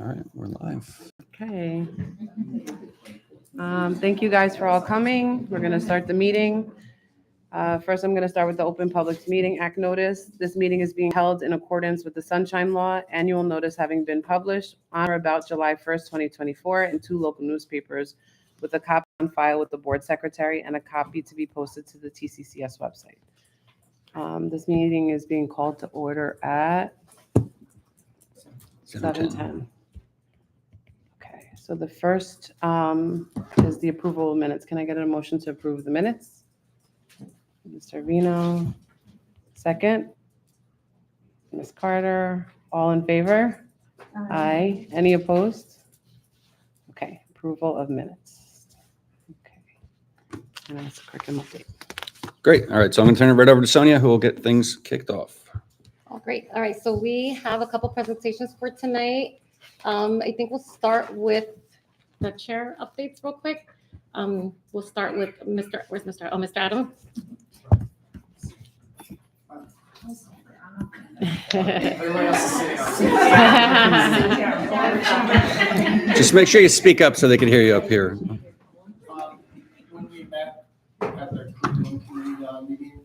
All right, we're live. Okay. Thank you guys for all coming. We're going to start the meeting. First, I'm going to start with the Open Public Meeting Act notice. This meeting is being held in accordance with the Sunshine Law, annual notice having been published on or about July 1st, 2024 in 2 local newspapers, with a copy on file with the board secretary and a copy to be posted to the TCCS website. This meeting is being called to order at 7:10. Okay, so the first is the approval of minutes. Can I get a motion to approve the minutes? Mr. Vino, second. Ms. Carter, all in favor? Aye. Any opposed? Okay, approval of minutes. Okay. And that's a curriculum update. Great. All right, so I'm going to turn it right over to Sonia, who will get things kicked off. Oh, great. All right, so we have a couple presentations for tonight. I think we'll start with the chair updates real quick. We'll start with Mr. Adam. Just make sure you speak up so they can hear you up here. When we met at the curriculum committee meeting,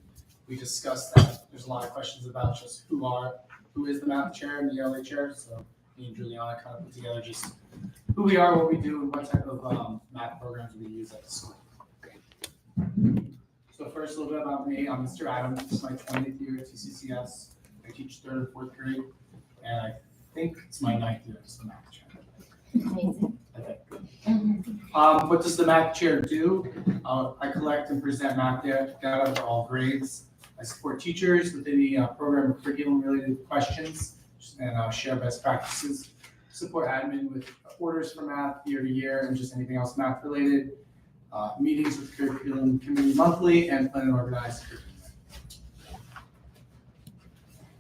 we discussed that there's a lot of questions about just who is the math chair and the ELA chair. So me and Juliana kind of put together just who we are, what we do, and what type of math programs we use at the school. So first, a little bit about me. I'm Mr. Adam. This is my 20th year at TCCS. I teach 3rd and 4th grade, and I think it's my 9th year as the math chair. Amazing. What does the math chair do? I collect and present math data for all grades. I support teachers with any program or curriculum related questions and share best practices. Support admin with orders for math year to year and just anything else math related. Meetings with curriculum committee monthly and plan and organize curriculum.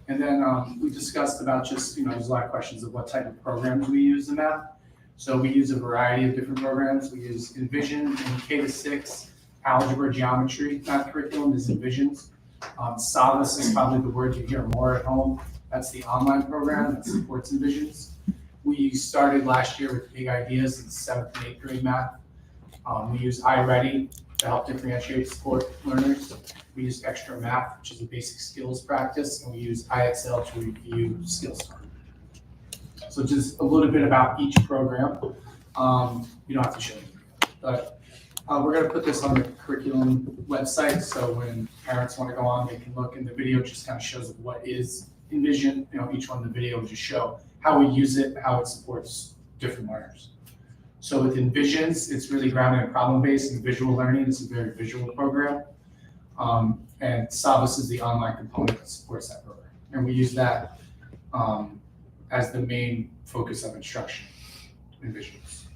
And then we discussed about just, there's a lot of questions of what type of programs we use in math. So we use a variety of different programs. We use Envision in K-6, algebra, geometry. Math curriculum is Envisions. Savas is probably the word you hear more at home. That's the online program that supports Envisions. We started last year with Big Ideas in 7th and 8th grade math. We use iReady to help differentiate support learners. We use Extra Math, which is a basic skills practice, and we use IXL to review skills. So just a little bit about each program. You don't have to show me, but we're going to put this on the curriculum website. So when parents want to go on, they can look, and the video just kind of shows what is Envision. Each one of the video will just show how we use it, how it supports different learners. So with Envisions, it's really grounded in problem-based and visual learning. It's a very visual program. And Savas is the online component that supports that program. And we use that as the main focus of instruction in Envisions.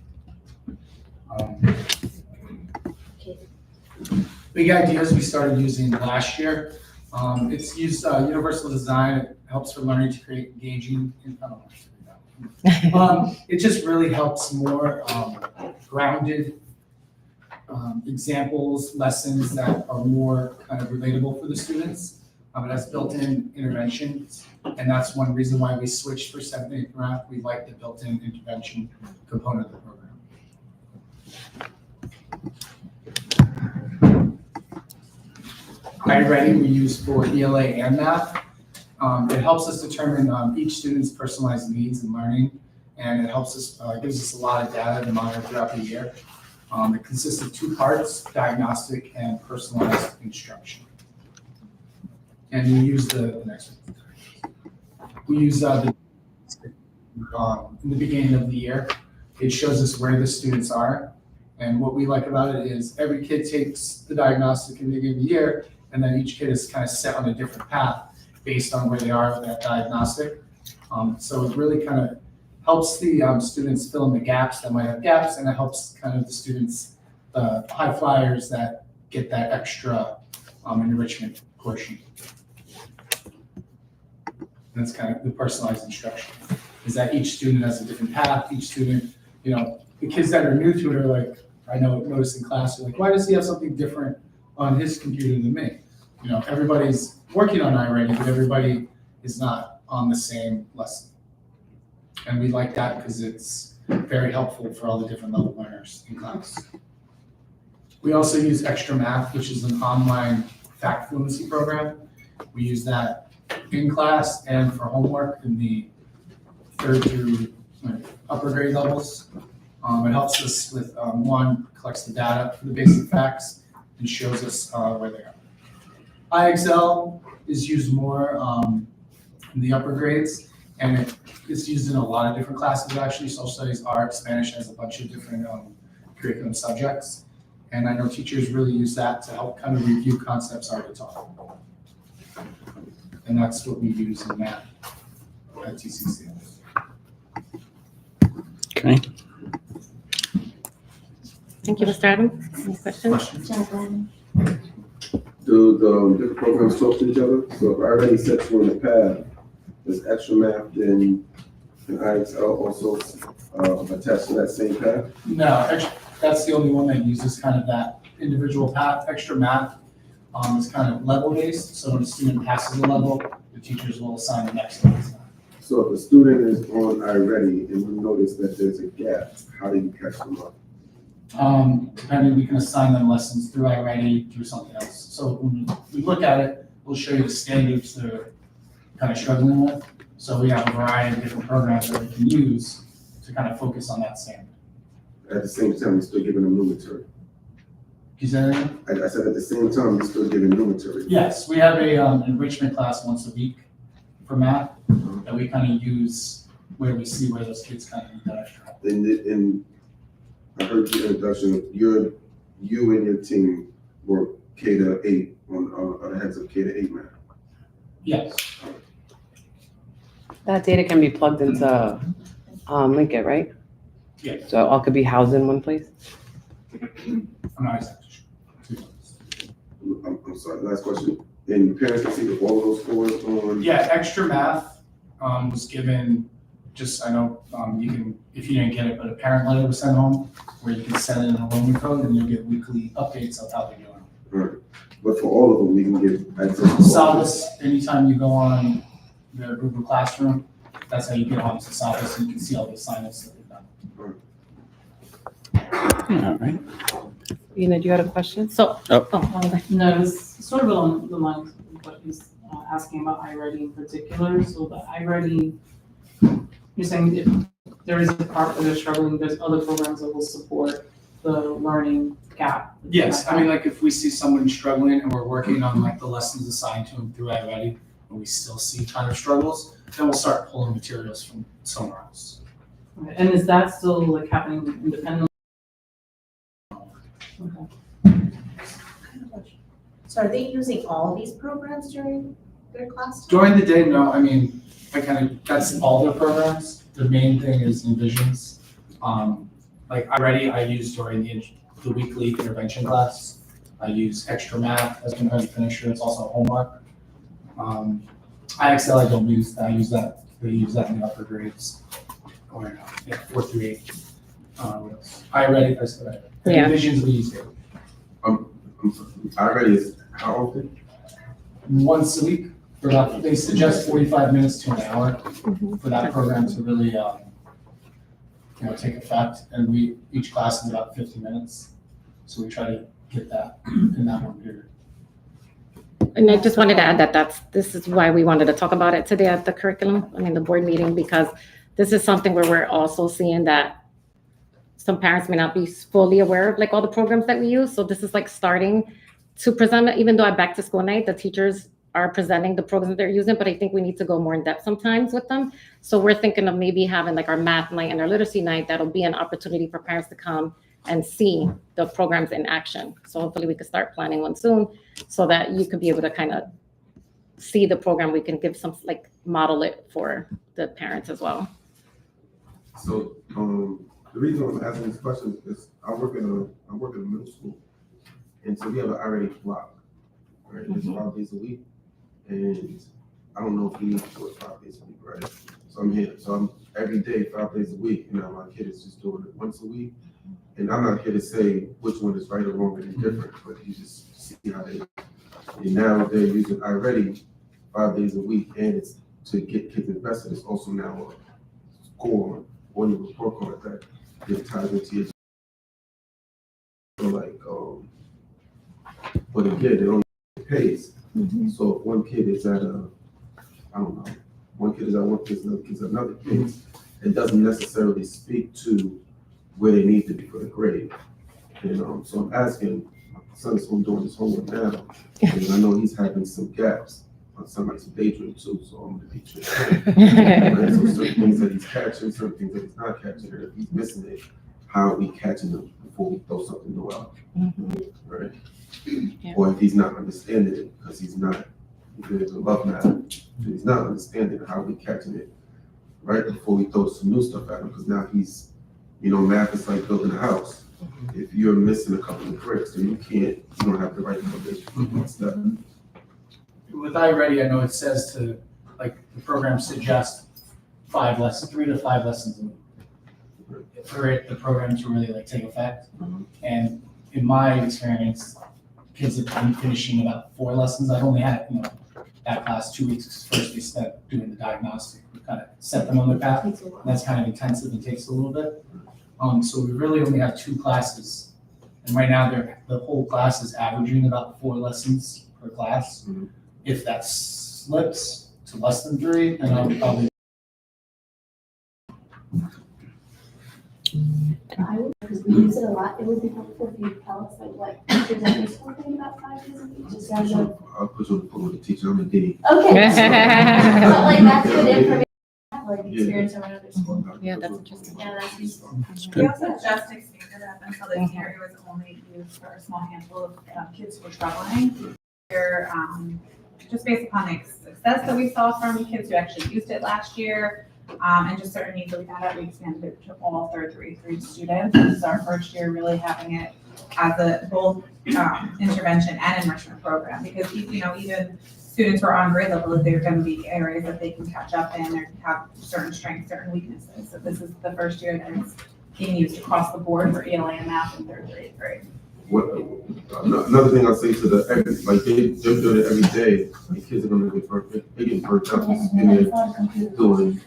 Big Ideas we started using last year. It's used universal design. It helps for learning to create engaging. It just really helps more grounded examples, lessons that are more kind of relatable for the students. It has built-in interventions, and that's one reason why we switched for 7th and 8th math. We like the built-in intervention component of the program. iReady we use for ELA and math. It helps us determine each student's personalized needs and learning, and it helps us, gives us a lot of data to monitor throughout the year. It consists of 2 parts, diagnostic and personalized instruction. And we use the next one. We use in the beginning of the year. It shows us where the students are. And what we like about it is every kid takes the diagnostic in the beginning of the year, and then each kid is kind of set on a different path based on where they are with that diagnostic. So it really kind of helps the students fill in the gaps that might have gaps, and it helps kind of the students, the high flyers that get that extra enrichment portion. That's kind of the personalized instruction, is that each student has a different path. Each student, the kids that are new to it are like, I notice in class, they're like, why does he have something different on his computer than me? Everybody's working on iReady, but everybody is not on the same lesson. And we like that because it's very helpful for all the different level learners in class. We also use Extra Math, which is an online fact fluency program. We use that in class and for homework in the 3rd through upper grade levels. It helps us with, one, collects the data for the basic facts and shows us where they are. IXL is used more in the upper grades, and it's used in a lot of different classes actually. Social studies, art, Spanish has a bunch of different curriculum subjects. And I know teachers really use that to help kind of review concepts already taught. And that's what we use in math at TCCS. Okay. Thank you, Mr. Adams. Any questions? Questions? Do the different programs talk to each other? So if I already set you on the path, does Extra Math and IXL also attach to that same path? No, that's the only one that uses kind of that individual path. Extra Math is kind of level based. So when a student passes a level, the teachers will assign the next level. So if a student is on iReady and you notice that there's a gap, how do you catch them up? Depending, we can assign them lessons through iReady, through something else. So when we look at it, we'll show you the standards they're kind of struggling with. So we have a variety of different programs that we can use to kind of focus on that standard. At the same time, you're still giving them new material. Is that anything? I said at the same time, you're still giving new material. Yes, we have a enrichment class once a week for math that we kind of use where we see where those kids kind of need that extra help. And I heard your introduction, you and your team work K-8 on the heads of K-8 math. Yes, That data can be plugged into Linkit, right? yeah, So it all could be housed in one place? I'm not exactly sure. I'm sorry, last question. And parents can see all those scores on? Yeah, Extra Math was given, just, I know, you can, if you didn't get it, but a parent letter was sent home where you can send in a enrollment code and you'll get weekly updates of how they're doing. Right. But for all of them, we can get access to. Salvis, anytime you go on the Google Classroom, that's how you get on to Salvis and you can see all the assignments that we've done. All right. Ina, do you had a question? So, Oh. No, it's sort of along the lines of what he's asking about iReady in particular. So the iReady, you're saying if there is a part where they're struggling, there's other programs that will support the learning gap. Yes, I mean, like if we see someone struggling and we're working on like the lessons assigned to them through iReady, and we still see kind of struggles, then we'll start pulling materials from somewhere else. Okay, and is that still like happening independently? Okay. So are they using all these programs during their class time? During the day, no, I mean, that's all their programs. The main thing is Envisions. Like iReady, I use during the weekly intervention class. I use Extra Math as a finisher, it's also homework. IXL I don't use, I use that, they use that in the upper grades. Or, 4 through 8. What else? iReady, I said, Yeah. Envisions we use it I'm sorry, iReady is how often? once a week. For about, they suggest 45 minutes to an hour for that program to really, take effect. And each class is about 50 minutes. So we try to get that in that one period. and I just wanted to add that this is why we wanted to talk about it today at the the board meeting, because this is something where we're also seeing that some parents may not be fully aware of like all the programs that we use. So this is like starting to present it, even though at back to school night, the teachers are presenting the programs they're using, but I think we need to go more in depth sometimes with them. So we're thinking of maybe having like our math night and our literacy night. That'll be an opportunity for parents to come and see the programs in action. So hopefully we could start planning one soon so that you could be able to kind of see the program. We can give some, like model it for the parents as well. So, the reason I'm asking this question is I work in a middle school. And so we have an iReady block, right? It's 5 days a week. And I don't know if we need to do it 5 days a week, right? So I'm here. So I'm every day, 5 days a week. And now my kid is just doing it once a week. And I'm not here to say which one is right or wrong or indifferent, but you just see how they. And now they're using iReady 5 days a week, and it's to get kids invested. It's also now a go on your report card that it ties into your, so like, but again, it only pays. So if one kid is at I don't know, one kid is at one place, another kid's at another place, it doesn't necessarily speak to where they need to be for the grade. And so I'm asking, my son's home doing his homework now, and I know he's having some gaps. Some like some daydream too, so I'm gonna be transparent. Right? So certain things that he's catching, certain things that he's not catching, and if he's missing it, how are we catching them before we throw something new out? Right? Yeah. Or if he's not understanding it, because he's not, if there's a love matter, if he's not understanding it, how are we catching it right before we throw some new stuff at him? Because now he's, math is like building a house. If you're missing a couple of bricks, then you don't have the right foundation for the next step. With iReady, I know it says to, like, the program suggests 3 to 5 lessons a week. For it, the program to really like take effect. And in my experience, kids have been finishing about 4 lessons. I've only had, that class 2 weeks. First, they spent doing the diagnostic. We kind of set them on the path. And that's kind of intensive and takes a little bit. So we really only have 2 classes. And right now, the whole class is averaging about 4 lessons per class. If that slips to less than 3, then I'll probably. Because we use it a lot, it would be helpful if you tell us like what teachers are something about 5 days a week, just as a. I'll put you on the phone with the teacher, I'm a D. Okay. But like that's good information, like experience from another school. Yeah, that's interesting. Yeah, that's useful. We also just expanded up until this year, it was only used for a small handful of kids who were struggling. They're, just based upon the success that we saw from kids who actually used it last year, and just certain needs that we found out, we expanded it to all third grade students. This is our first year really having it as a both intervention and enrichment program, because even students who are on grade level, there are going to be areas that they can catch up in or have certain strengths, certain weaknesses. So this is the first year that it's being used across the board for ELA and math in 3rd to 8th grade. Another thing I'll say to they're doing it every day, like kids are gonna get burnt, they get burnt out and they're doing,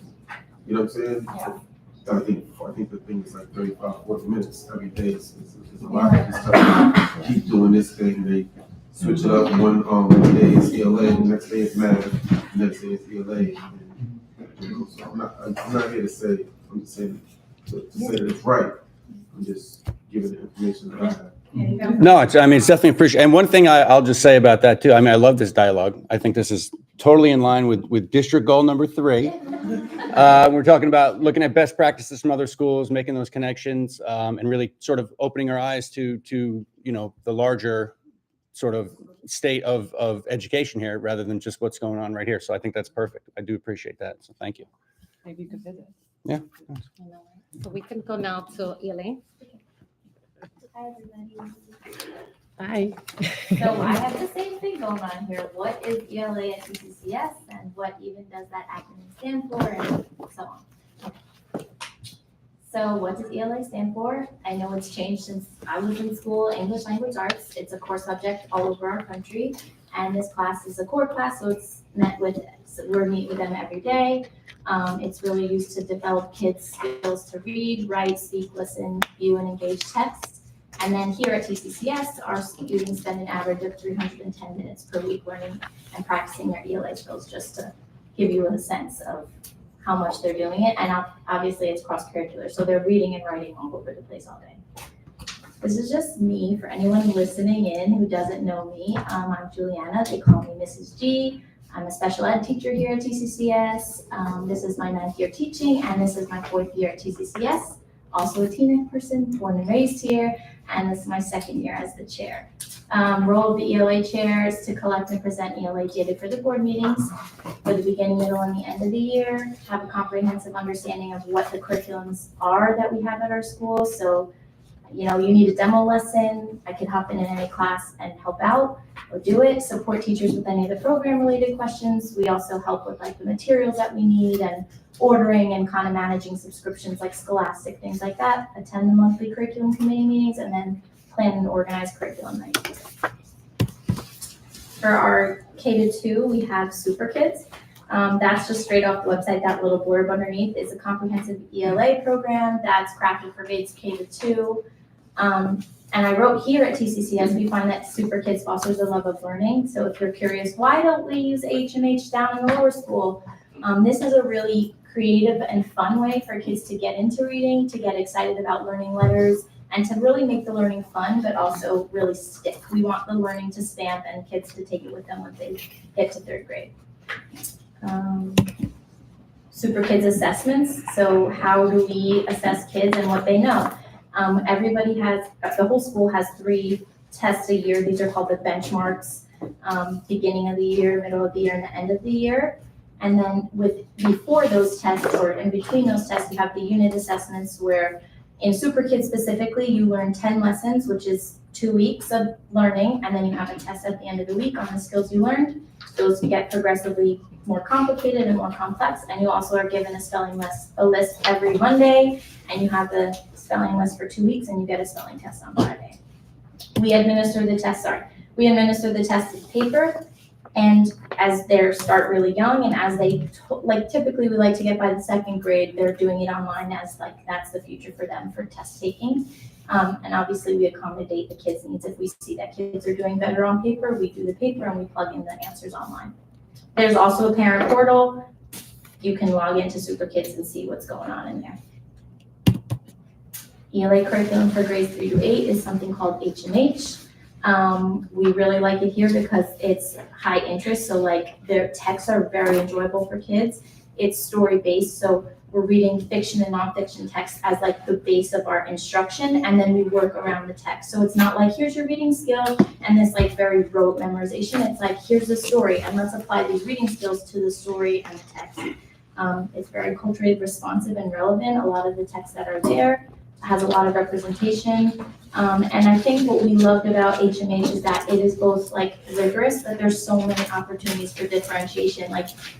you know what I'm saying? Yeah. I think the thing is like 35, 40 minutes every day is a lot. Just tell keep doing this thing, they switch it up, one day it's ELA, the next day it's math, the next day it's ELA. So I'm not here to say, I'm just saying to say that it's right, I'm just giving the information that I have. No, it's definitely appreciated. And one thing I'll just say about that too, I love this dialogue. I think this is totally in line with district goal number 3. We're talking about looking at best practices from other schools, making those connections, and really sort of opening our eyes to the larger sort of state of education here rather than just what's going on right here. So I think that's perfect. I do appreciate that. So thank you. Maybe you could visit. Yeah. So we can go now to Elaine. Hi, everybody. Bye. So I have the same thing going on here. What is ELA at TCCS and what even does that acronym stand for and so on. So what does ELA stand for? I know it's changed since I was in school, English Language Arts. It's a core subject all over our country. And this class is a core class, so it's we're meet with them every day. It's really used to develop kids' skills to read, write, speak, listen, view, and engage text. And then here at TCCS, our students spend an average of 310 minutes per week learning and practicing their ELA skills, just to give you a sense of how much they're doing it. And obviously it's cross-curricular, so they're reading and writing all over the place all day. This is just me for anyone listening in who doesn't know me. I'm Juliana, they call me Mrs. G. I'm a special ed teacher here at TCCS. This is my 9th year teaching, and this is my 4th year at TCCS. Also a Teaneck person, born and raised here, and this is my 2nd year as the chair. Role of the ELA chair is to collect and present ELA data for the board meetings for the beginning, middle, and the end of the year, have a comprehensive understanding of what the curriculums are that we have at our school. So, you need a demo lesson, I could hop in any class and help out or do it, support teachers with any of the program related questions. We also help with like the materials that we need and ordering and kind of managing subscriptions like Scholastic, things like that, attend the monthly curriculum committee meetings, and then plan and organize curriculum nights. For our K-2, we have Super Kids. That's just straight off the website. That little blurb underneath is a comprehensive ELA program that's crafted for grades K to 2. And I wrote here at TCCS, we find that Super Kids fosters a love of learning. So if you're curious, why don't we use HMH down in the lower school? This is a really creative and fun way for kids to get into reading, to get excited about learning letters, and to really make the learning fun, but also really stick. We want the learning to stamp and kids to take it with them once they get to 3rd grade. Super Kids assessments. So how do we assess kids and what they know? Everybody has, the whole school has 3 tests a year. These are called the benchmarks, beginning of the year, middle of the year, and the end of the year. And then before those tests or in between those tests, you have the unit assessments where in Super Kids specifically, you learn 10 lessons, which is 2 weeks of learning. And then you have a test at the end of the week on the skills you learned. Those get progressively more complicated and more complex. And you also are given a list every Monday, and you have the spelling list for 2 weeks, and you get a spelling test on Friday. We administer the test with paper, and as they start really young, and as they, typically we like to get by the 2nd grade, they're doing it online as that's the future for them for test taking. And obviously we accommodate the kids' needs. If we see that kids are doing better on paper, we do the paper and we plug in the answers online. There's also a parent portal. You can log into Super Kids and see what's going on in there. ELA curriculum for grades 3 to 8 is something called HMH. We really like it here because it's high interest. So their texts are very enjoyable for kids. It's story based. So we're reading fiction and nonfiction text as the base of our instruction, and then we work around the text. So it's not here's your reading skill and this very rote memorization. It's here's the story, and let's apply these reading skills to the story and the text. It's very culturally responsive and relevant. A lot of the text that are there has a lot of representation. And I think what we loved about HMH is that it is both rigorous, but there's so many opportunities for differentiation.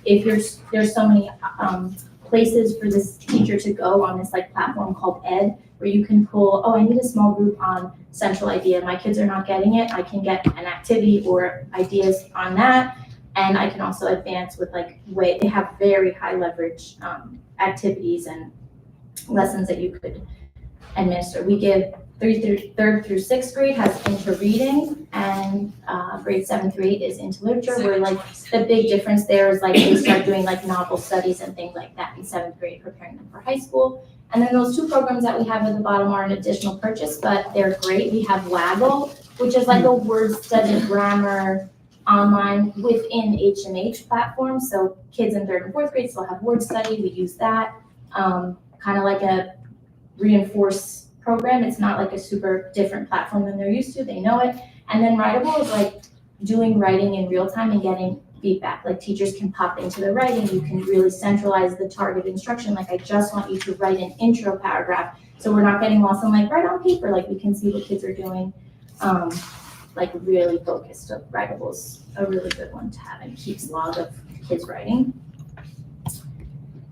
If there's so many places for this teacher to go on this platform called Ed, where you can pull, I need a small group on central idea. My kids are not getting it. I can get an activity or ideas on that. And I can also advance with they have very high leverage activities and lessons that you could administer. We give 3rd through 6th grade has into reading, and grade 7 through 8 is into literature, where the big difference there is they start doing novel studies and things like that in 7th grade, preparing them for high school. And then those 2 programs that we have at the bottom are an additional purchase, but they're great. We have Waggle, which is a word study grammar online within HMH platform. So kids in 3rd and 4th grade still have word study. We use that, kind of like a reinforce program. It's not a super different platform than they're used to. They know it. And then Writable is doing writing in real time and getting feedback. Teachers can pop into the writing. You can really centralize the target instruction. I just want you to write an intro paragraph. So we're not getting lost on write on paper. We can see what kids are doing. Really focused. So Writable's a really good one to have and keeps log of kids writing.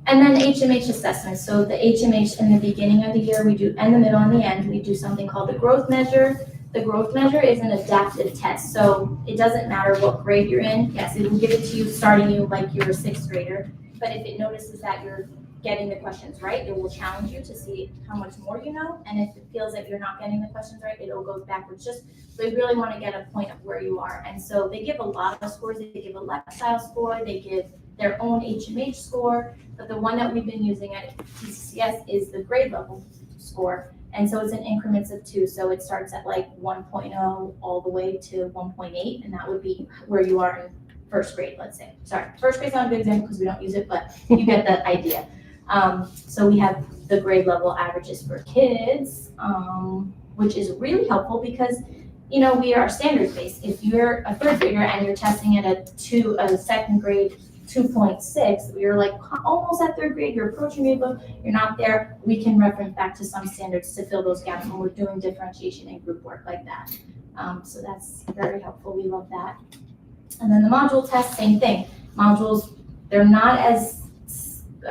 And then HMH assessments. So the HMH in the beginning of the year we do, and the middle and the end, we do something called the growth measure. The growth measure is an adaptive test. So it doesn't matter what grade you're in. Yes, it will give it to you starting you you're a 6th grader. But if it notices that you're getting the questions right, it will challenge you to see how much more you know. And if it feels like you're not getting the questions right, it'll go backwards. They really want to get a point of where you are. And so they give a lot of scores. They give a lifestyle score. They give their own HMH score. But the one that we've been using at TCCS is the grade level score. And so it's in increments of 2. So it starts at 1.0 all the way to 1.8. And that would be where you are in 1st grade, let's say. Sorry, 1st grade's not a good example because we don't use it, but you get the idea. So we have the grade level averages for kids, which is really helpful because, we are standards based. If you're a 3rd grader and you're testing at a 2nd grade 2.6, you're almost at 3rd grade, you're approaching grade, you're not there, we can reference back to some standards to fill those gaps when we're doing differentiation and group work like that. So that's very helpful. We love that. And then the module test, same thing. Modules, they're not as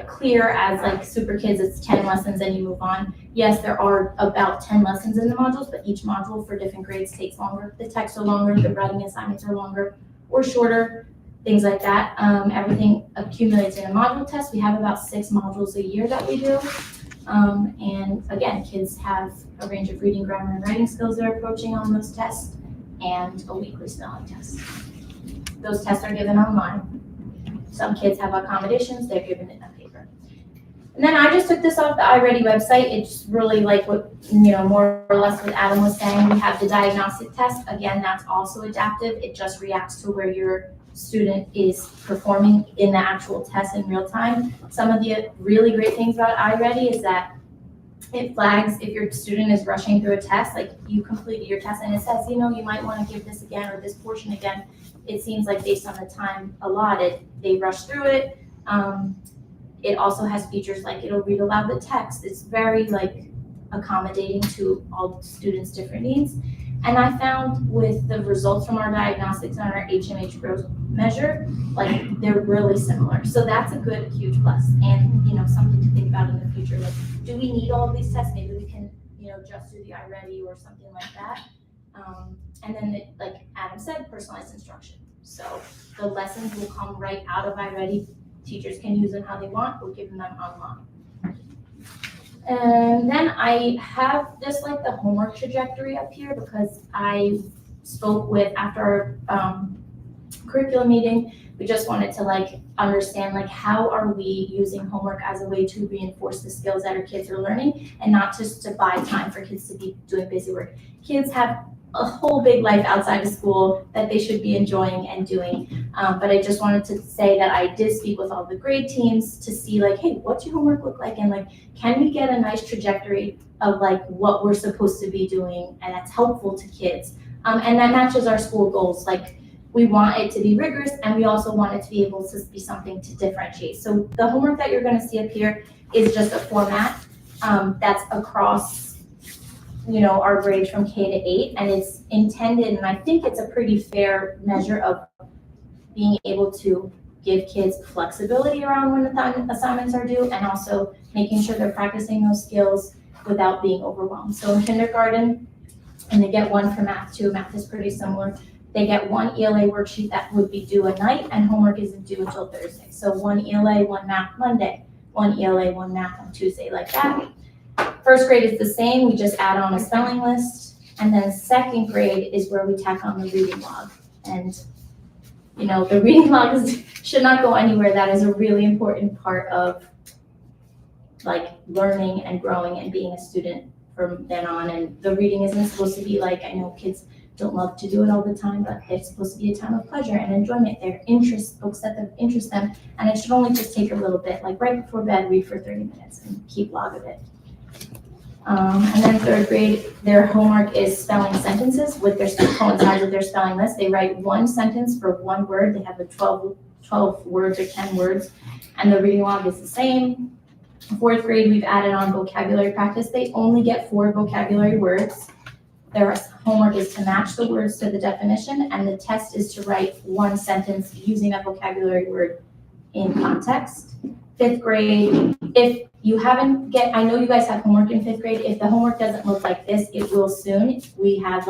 clear as Super Kids, it's 10 lessons and you move on. Yes, there are about 10 lessons in the modules, but each module for different grades takes longer. The texts are longer, the writing assignments are longer or shorter. things like that. Everything accumulates in a module test. We have about 6 modules a year that we do. And again, kids have a range of reading, grammar, and writing skills they're approaching on those tests, and a weekly spelling test. Those tests are given online. Some kids have accommodations, they're given in a paper. And then I just took this off the iReady website. It's really like what, more or less what Adam was saying. We have the diagnostic test. Again, that's also adaptive. It just reacts to where your student is performing in the actual test in real time. Some of the really great things about iReady is that it flags if your student is rushing through a test, like you completed your test and it says, you might want to give this again or this portion again. It seems like based on the time allotted, they rush through it. It also has features like it'll read aloud the text. It's very accommodating to all students' different needs. And I found with the results from our diagnostics and our HMH growth measure, they're really similar. So that's a good, huge plus. And, something to think about in the future. Do we need all of these tests? Maybe we can, just do the iReady or something like that. And then, like Adam said, personalized instruction. So the lessons will come right out of iReady. Teachers can use them how they want. We'll give them online. And then I have just the homework trajectory up here because I spoke with, after our curriculum meeting, we just wanted to understand how are we using homework as a way to reinforce the skills that our kids are learning and not just to buy time for kids to be doing busy work. Kids have a whole big life outside of school that they should be enjoying and doing. But I just wanted to say that I did speak with all the grade teams to see hey, what's your homework look like? And can we get a nice trajectory of what we're supposed to be doing and that's helpful to kids? And that matches our school goals. We want it to be rigorous and we also want it to be able to be something to differentiate. So the homework that you're gonna see up here is just a format that's across our grades from K to 8, and it's intended, and I think it's a pretty fair measure of being able to give kids flexibility around when assignments are due, and also making sure they're practicing those skills without being overwhelmed. So in kindergarten, and they get one for math too, math is pretty similar, they get one ELA worksheet that would be due at night, and homework isn't due until Thursday. So one ELA, one math Monday, one ELA, one math on Tuesday, like that. First grade is the same, we just add on a spelling list. And then second grade is where we tack on the reading log. And, the reading log should not go anywhere. That is a really important part of learning and growing and being a student from then on. And the reading isn't supposed to be I know kids don't love to do it all the time, but it's supposed to be a time of pleasure and enjoyment. They're books that interest them. And it should only just take a little bit, right before bed, read for 30 minutes and keep log of it. And then third grade, their homework is spelling sentences with coincides with their spelling list. They write one sentence for one word. They have 12 words or 10 words, and the reading log is the same. Fourth grade, we've added on vocabulary practice. They only get 4 vocabulary words. Their homework is to match the words to the definition, and the test is to write one sentence using that vocabulary word in context. Fifth grade, if you haven't I know you guys have homework in 5th grade. If the homework doesn't look like this, it will soon. We have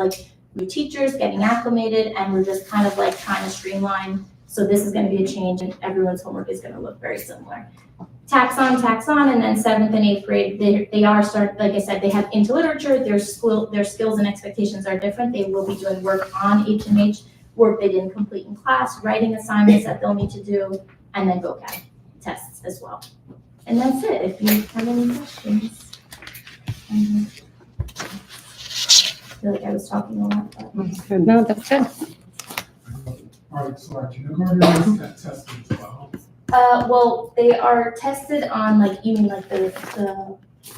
new teachers getting acclimated, and we're just kind of trying to streamline. So this is going to be a change, and everyone's homework is going to look very similar. Tax on, and then 7th and 8th grade, they are like I said, they have into literature. Their skills and expectations are different. They will be doing work on HMH, work they didn't complete in class, writing assignments that they'll need to do, and then vocab tests as well. And that's it. If you have any questions. I feel like I was talking a lot, but. No, that's good. All right, so our kindergartners got tested as well. Well, they are tested on you mean the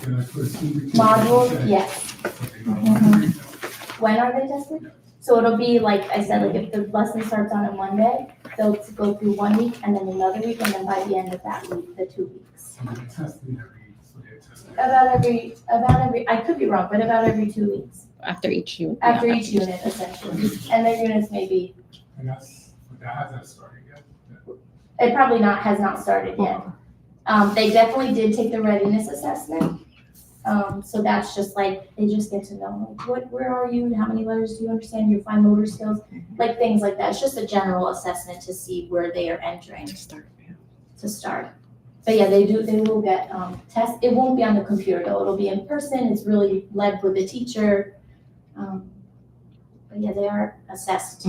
And I put a student. modules? Yes. Okay, When are they tested? So it'll be I said, if the lesson starts on a Monday, they'll go through 1 week and then another week, and then by the end of that week, the 2 weeks. So they're testing so they're testing. About every, I could be wrong, but about every 2 weeks. After each unit. After each unit, essentially. And their units may be, And that hasn't started yet. it probably has not started yet. They definitely did take the readiness assessment. So that's just like, they just get to know, like, where are you, and how many letters do you understand, your fine motor skills, like things like that. It's just a general assessment to see where they are entering to start. But yeah, they will get, tests. It won't be on the computer though, it'll be in person, it's really led with the teacher. But yeah, they are assessed.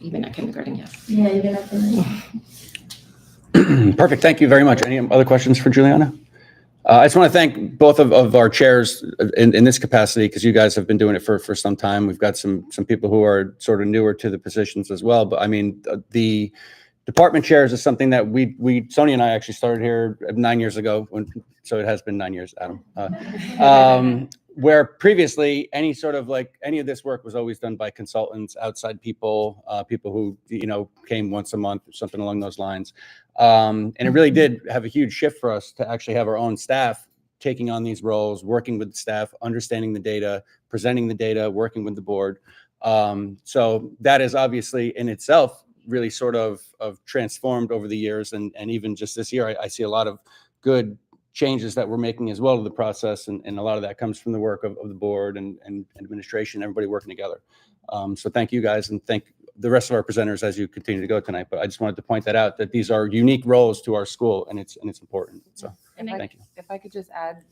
Even at kindergarten, yes. Yeah, even at the. Perfect. Thank you very much. Any other questions for Juliana? I just want to thank both of our chairs in this capacity, because you guys have been doing it for some time. We've got some people who are sort of newer to the positions as well. But I mean, the department chairs is something that we Sonia and I actually started here 9 years ago. So it has been 9 years, Adam. Where previously any sort of like any of this work was always done by consultants, outside people, people who, came once a month or something along those lines. And it really did have a huge shift for us to actually have our own staff taking on these roles, working with the staff, understanding the data, presenting the data, working with the board. So that is obviously in itself really sort of transformed over the years. And even just this year, I see a lot of good changes that we're making as well to the process. And a lot of that comes from the work of the board and administration, everybody working together. So thank you guys, and thank the rest of our presenters as you continue to go tonight. But I just wanted to point that out, that these are unique roles to our school, and it's important. So thank you. If I could just add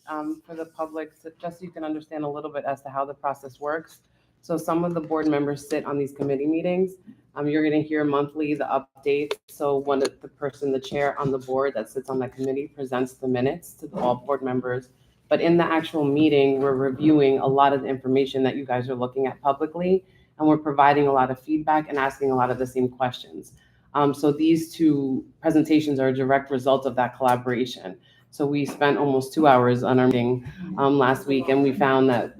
for the public, just so you can understand a little bit as to how the process works. So some of the board members sit on these committee meetings. You're going to hear monthly the updates. So one of the chair on the board that sits on that committee presents the minutes to all board members. But in the actual meeting, we're reviewing a lot of the information that you guys are looking at publicly, and we're providing a lot of feedback and asking a lot of the same questions. So these two presentations are a direct result of that collaboration. So we spent almost 2 hours on our meeting last week, and we found that,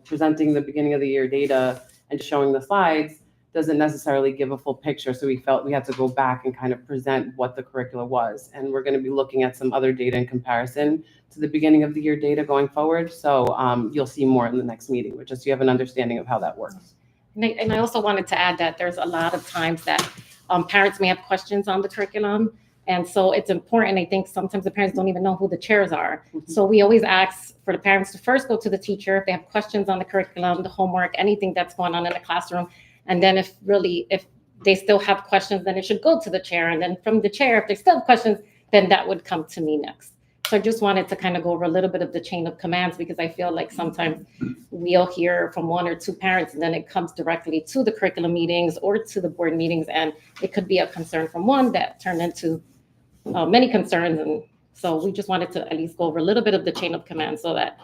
presenting the beginning of the year data and showing the slides doesn't necessarily give a full picture. So we felt we had to go back and kind of present what the curricula was. And we're going to be looking at some other data in comparison to the beginning of the year data going forward. So you'll see more in the next meeting, but just so you have an understanding of how that works. And I also wanted to add that there's a lot of times that parents may have questions on the curriculum. And so it's important. I think sometimes the parents don't even know who the chairs are. So we always ask for the parents to first go to the teacher if they have questions on the curriculum, the homework, anything that's going on in the classroom. And then if they still have questions, then it should go to the chair. And then from the chair, if they still have questions, then that would come to me next. So I just wanted to kind of go over a little bit of the chain of commands, because I feel like sometimes we'll hear from one or two parents and then it comes directly to the curriculum meetings or to the board meetings. And it could be a concern from one that turned into many concerns. And so we just wanted to at least go over a little bit of the chain of command so that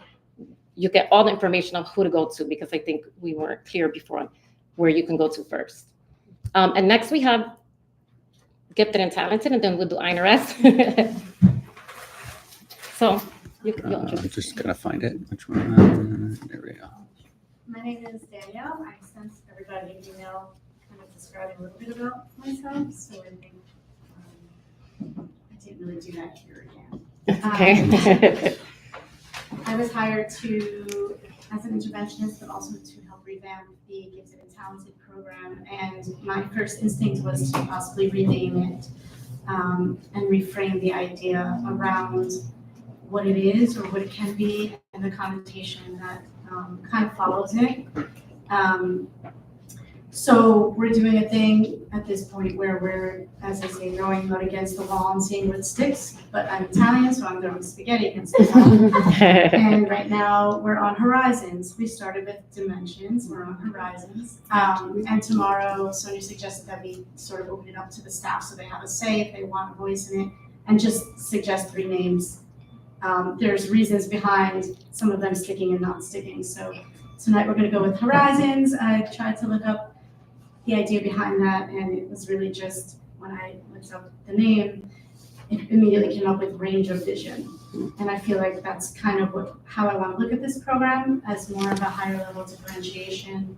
you get all the information of who to go to, because I think we weren't clear before on where you can go to first. And next we have gifted and talented, and then we'll do INRS. So you'll I'm just gonna find it. Which one? There we go. My name is Danielle. I sent everybody an email kind of describing a little bit about myself, so I think I didn't really do that here again. Okay. I was hired as an interventionist, but also to help revamp the Gifted and Talented program. And my first instinct was to possibly rename it and reframe the idea around what it is or what it can be, and the connotation that kind of follows it. So we're doing a thing at this point where we're, as I say, throwing mud against the wall and seeing what sticks. But I'm Italian, so I'm throwing spaghetti against the wall. And right now we're on horizons. We started with dimensions. We're on horizons. And tomorrow, Sonia suggested that we sort of open it up to the staff so they have a say if they want a voice in it, and just suggest 3 names. There's reasons behind some of them sticking and not sticking. So tonight we're going to go with horizons. I tried to look up the idea behind that, and it was really just, when I looked up the name, it immediately came up with range of vision. And I feel like that's kind of how I want to look at this program, as more of a higher level differentiation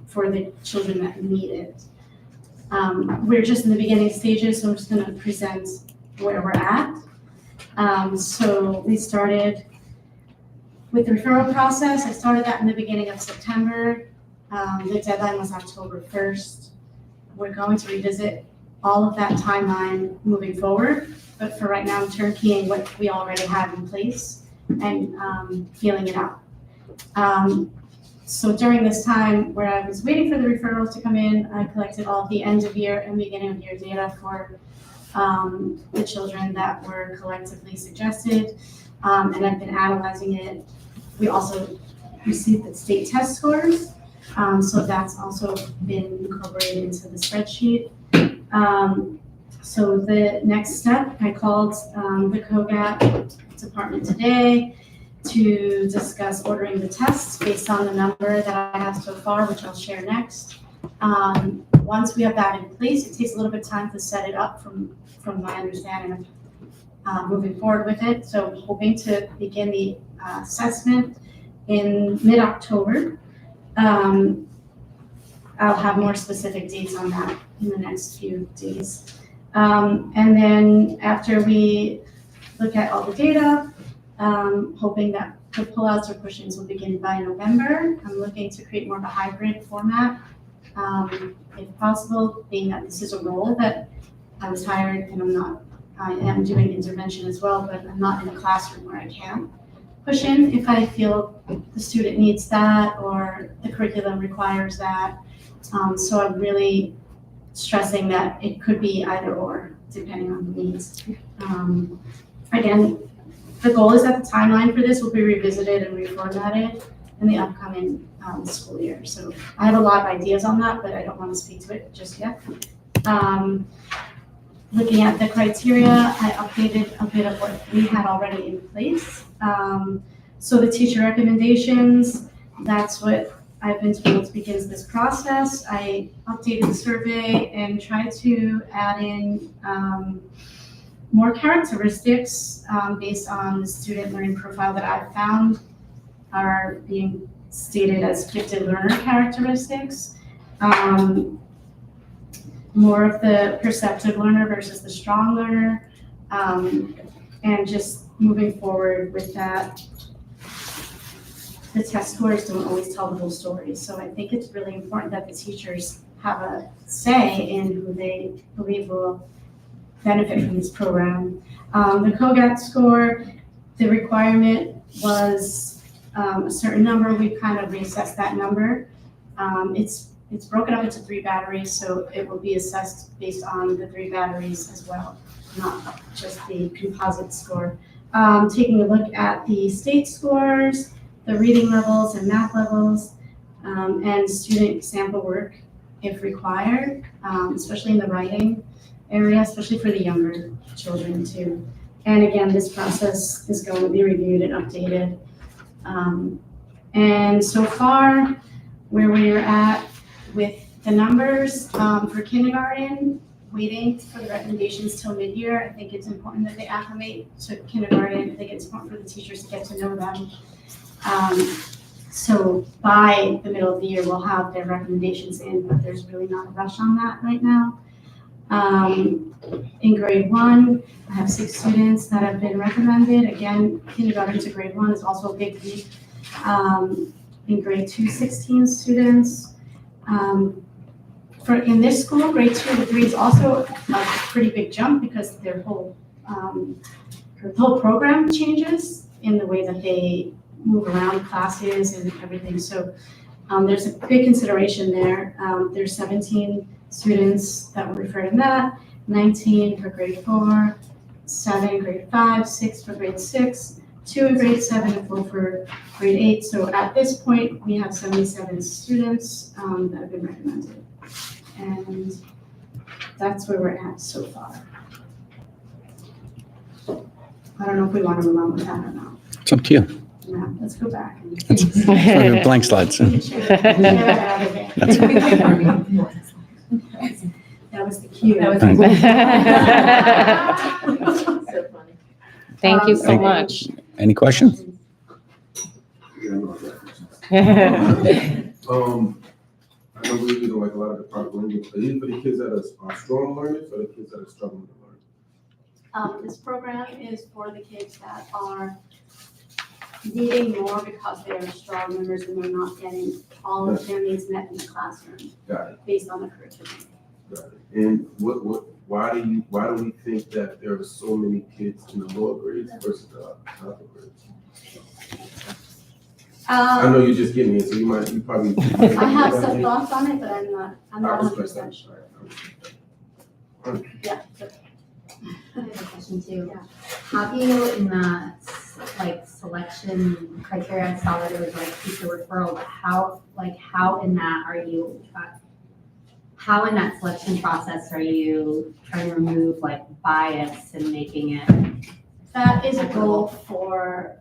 for the children that need it. We're just in the beginning stages, so I'm just going to present where we're at. So we started with the referral process. I started that in the beginning of September. The deadline was October 1st. We're going to revisit all of that timeline moving forward, but for right now, I'm turnkeying what we already have in place and feeling it out. So during this time where I was waiting for the referrals to come in, I collected all the end of year and beginning of year data for the children that were collectively suggested, and I've been analyzing it. We also received the state test scores, so that's also been incorporated into the spreadsheet. So the next step, I called the COGAT department today to discuss ordering the tests based on the number that I have so far, which I'll share next. Once we have that in place, it takes a little bit of time to set it up from my understanding of moving forward with it. So I'm hoping to begin the assessment in mid-October. I'll have more specific dates on that in the next few days. And then after we look at all the data, hoping that the pullouts or push-ins will begin by November. I'm looking to create more of a hybrid format, if possible, being that this is a role that I was hired and I am doing intervention as well, but I'm not in a classroom where I can push in if I feel the student needs that or the curriculum requires that. So I'm really stressing that it could be either or, depending on the needs. Again, the goal is that the timeline for this will be revisited and reformatted in the upcoming school year. So I have a lot of ideas on that, but I don't want to speak to it just yet. Looking at the criteria, I updated a bit of what we had already in place. So the teacher recommendations, that's what I've been told begins this process. I updated the survey and tried to add in more characteristics based on the student learning profile that I've found are being stated as gifted learner characteristics. More of the perceptive learner versus the strong learner, and just moving forward with that. The test scores don't always tell the whole story, so I think it's really important that the teachers have a say in who they believe will benefit from this program. The COGAT score, the requirement was a certain number. We've kind of reassessed that number. It's broken up into 3 batteries, so it will be assessed based on the 3 batteries as well, not just the composite score. Taking a look at the state scores, the reading levels and math levels, and student sample work if required, especially in the writing area, especially for the younger children too. And again, this process is going to be reviewed and updated. And so far, where we are at with the numbers for kindergarten, waiting for the recommendations till mid-year. I think it's important that they acclimate to kindergarten. I think it's important for the teachers to get to know them. So by the middle of the year, we'll have their recommendations in, but there's really not a rush on that right now. In grade 1, I have 6 students that have been recommended. Again, kindergarten to grade 1 is also a big leap. In grade 2, 16 students. In this school, grade 2 to 3 is also a pretty big jump because their whole program changes in the way that they move around classes and everything. So there's a big consideration there. There's 17 students that were referred in that, 19 for grade 4, 7 in grade 5, 6 for grade 6, 2 in grade 7, and 4 for grade 8. So at this point, we have 77 students that have been recommended. And that's where we're at so far. I don't know if we want to move on with that or not. It's up to you. No, let's go back. Sorry, blank slides. We can share that out of it. That was the cue. So funny. Thank you so Thank you. much. Any questions? Yeah, I know that. I know we do like a lot of the part learning. Are these for the kids that are strong learners or the kids that are struggling to learn? This program is for the kids that are needing more because they are strong learners and they're not getting all of their needs met in the classroom Got it, based on the curriculum. got it. And what why do we think that there are so many kids in the lower grades versus the upper grades? I know you're just getting it, so you probably. I have some thoughts on it, but I'm not I respect 100% sure. that. Yeah. I have a question too. How do you, in the selection criteria, I saw that it was like teacher referral, but how in that are you, how in that selection process are you trying to remove bias and making it? That is a goal for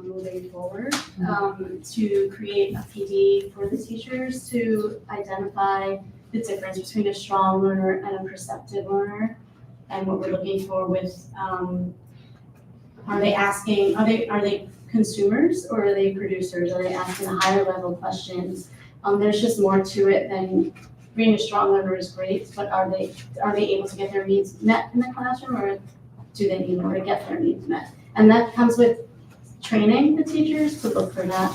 moving forward, to create a PD for the teachers to identify the difference between a strong learner and a perceptive learner. And what we're looking for with, are they consumers or are they producers? Are they asking the higher level questions? There's just more to it than being a strong learner is great, but are they able to get their needs met in the classroom, or do they need more to get their needs met? And that comes with training the teachers to look for that.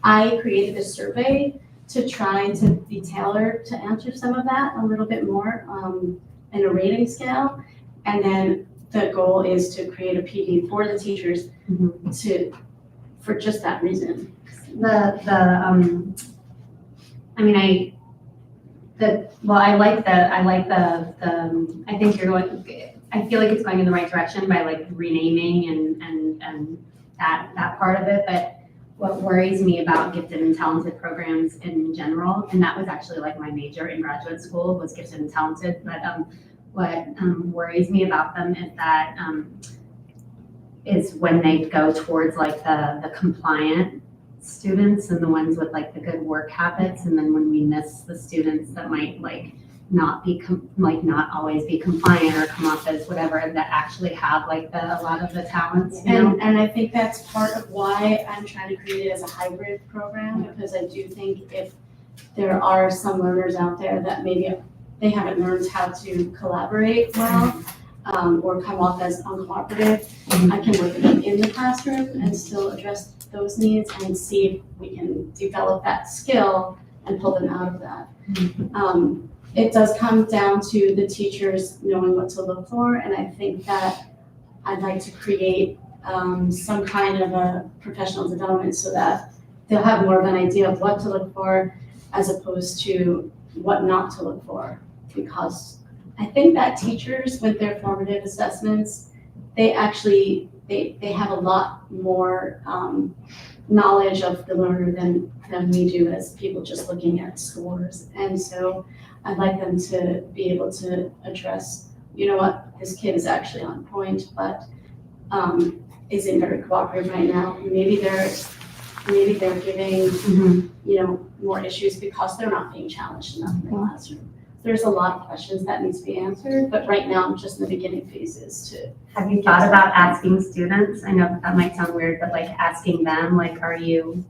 I created a survey to try to be tailored to answer some of that a little bit more in a rating scale. And then the goal is to create a PD for the teachers for just that reason. I feel like it's going in the right direction by renaming and that part of it, but what worries me about gifted and talented programs in general, and that was actually my major in graduate school was gifted and talented, but what worries me about them is that is when they go towards the compliant students and the ones with the good work habits, and then when we miss the students that might not be not always be compliant or come off as whatever, that actually have a lot of the talents. And I think that's part of why I'm trying to create it as a hybrid program, because I do think if there are some learners out there that maybe they haven't learned how to collaborate well, or come off as uncooperative, I can work with them in the classroom and still address those needs and see if we can develop that skill and pull them out of that. It does come down to the teachers knowing what to look for, and I think that I'd like to create some kind of a professional development so that they'll have more of an idea of what to look for as opposed to what not to look for. Because I think that teachers with their formative assessments, they actually, they have a lot more knowledge of the learner than we do as people just looking at scores. And so I'd like them to be able to address, you know what, this kid is actually on point, but isn't very cooperative right now. Maybe they're giving, more issues because they're not being challenged enough in the classroom. There's a lot of questions that need to be answered, but right now I'm just in the beginning phases to. Have you thought about asking students? I know that might sound weird, but asking them, are you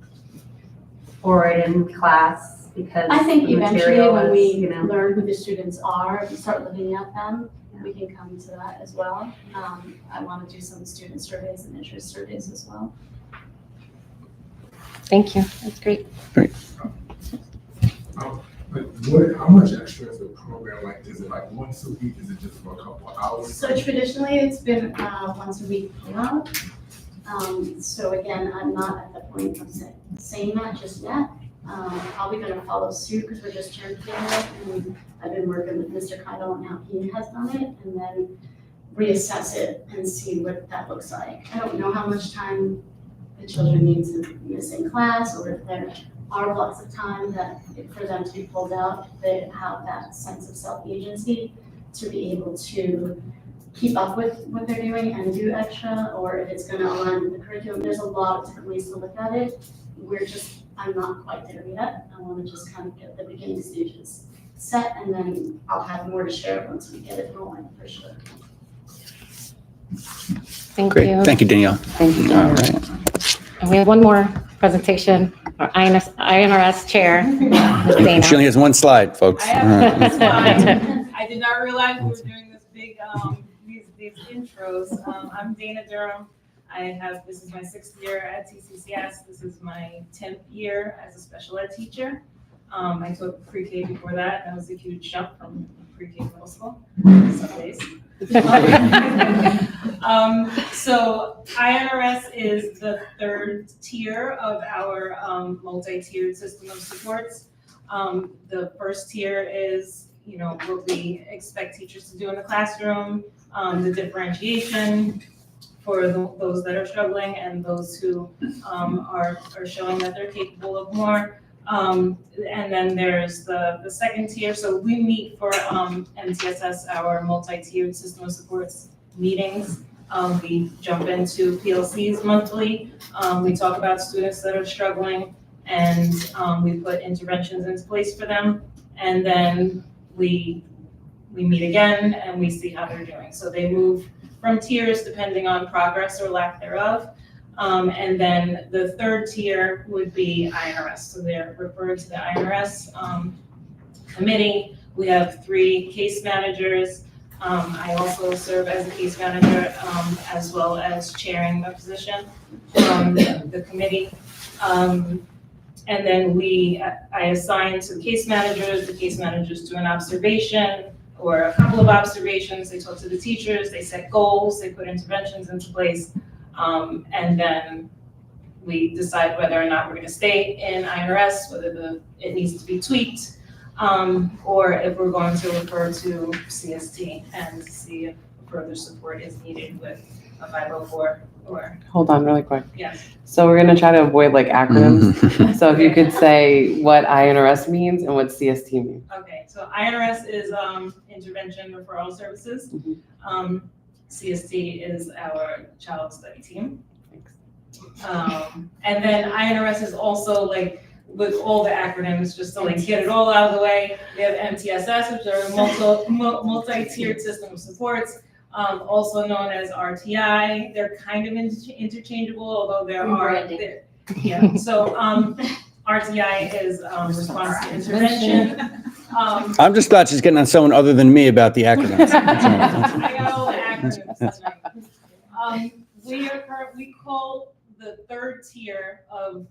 forward in class? Because I think the eventually material when is, we learn who the students are, we start looking at them, we can come to that as well. I want to do some student surveys and interest surveys as well. Thank you, that's great. How much extra is the program? Is it once a week? Is it just for a couple of hours? So traditionally, it's been once a week pull-out. So again, I'm not at the point of saying that just yet. Probably going to follow suit because we're just championing it, and I've been working with Mr. Kyle on how he has done it, and then reassess it and see what that looks like. I don't know how much time the children need to miss in class, or if there are blocks of time that for them to be pulled out, they have that sense of self-agency to be able to keep up with what they're doing and do extra, or if it's going to align with the curriculum. There's a lot of different ways to look at it. I'm not quite there yet. I want to just kind of get the beginning stages set, and then I'll have more to share once we get it rolling for sure. Thank Great, you. thank you, Danielle. Thank you. All right. And we have one more presentation, our INRS chair, Ms. Dana. She only has one slide, folks. I All right. have fun. I did not realize we were doing this big, these intros. I'm Dana Durham. This is my 6th year at TCCS. This is my 10th year as a special ed teacher. I took pre-K before that. That was a huge jump from pre-K middle school, some days. So INRS is the third tier of our multi-tiered system of supports. The first tier is, what we expect teachers to do in the classroom, the differentiation for those that are struggling and those who are showing that they're capable of more. And then there's the second tier. So we meet for MTSS, our multi-tiered system of supports meetings. We jump into PLCs monthly. We talk about students that are struggling, and we put interventions into place for them. And then we meet again and we see how they're doing. So they move from tiers depending on progress or lack thereof. And then the third tier would be INRS. So they're referred to the INRS committee. We have 3 case managers. I also serve as a case manager, as well as chairing the position from the committee. And then I assign to the case managers do an observation or a couple of observations. They talk to the teachers, they set goals, they put interventions into place. And then we decide whether or not we're going to stay in INRS, whether it needs to be tweaked, or if we're going to refer to CST and see if further support is needed with a 504 or. Hold on really quick. Yes. So we're gonna try to avoid like acronyms. So if you could say what INRS means and what CST means. Okay, so INRS is Intervention Referral Services. CST is our Child Study Team. And then INRS is also like with all the acronyms, just to like get it all out of the way. We have MTSS, which are multi-tiered system of supports, also known as RTI. They're kind of interchangeable, although there are. Yeah. So RTI is response to intervention. I'm just glad she's getting on someone other than me about the acronyms. I got all the acronyms tonight. We call the third tier of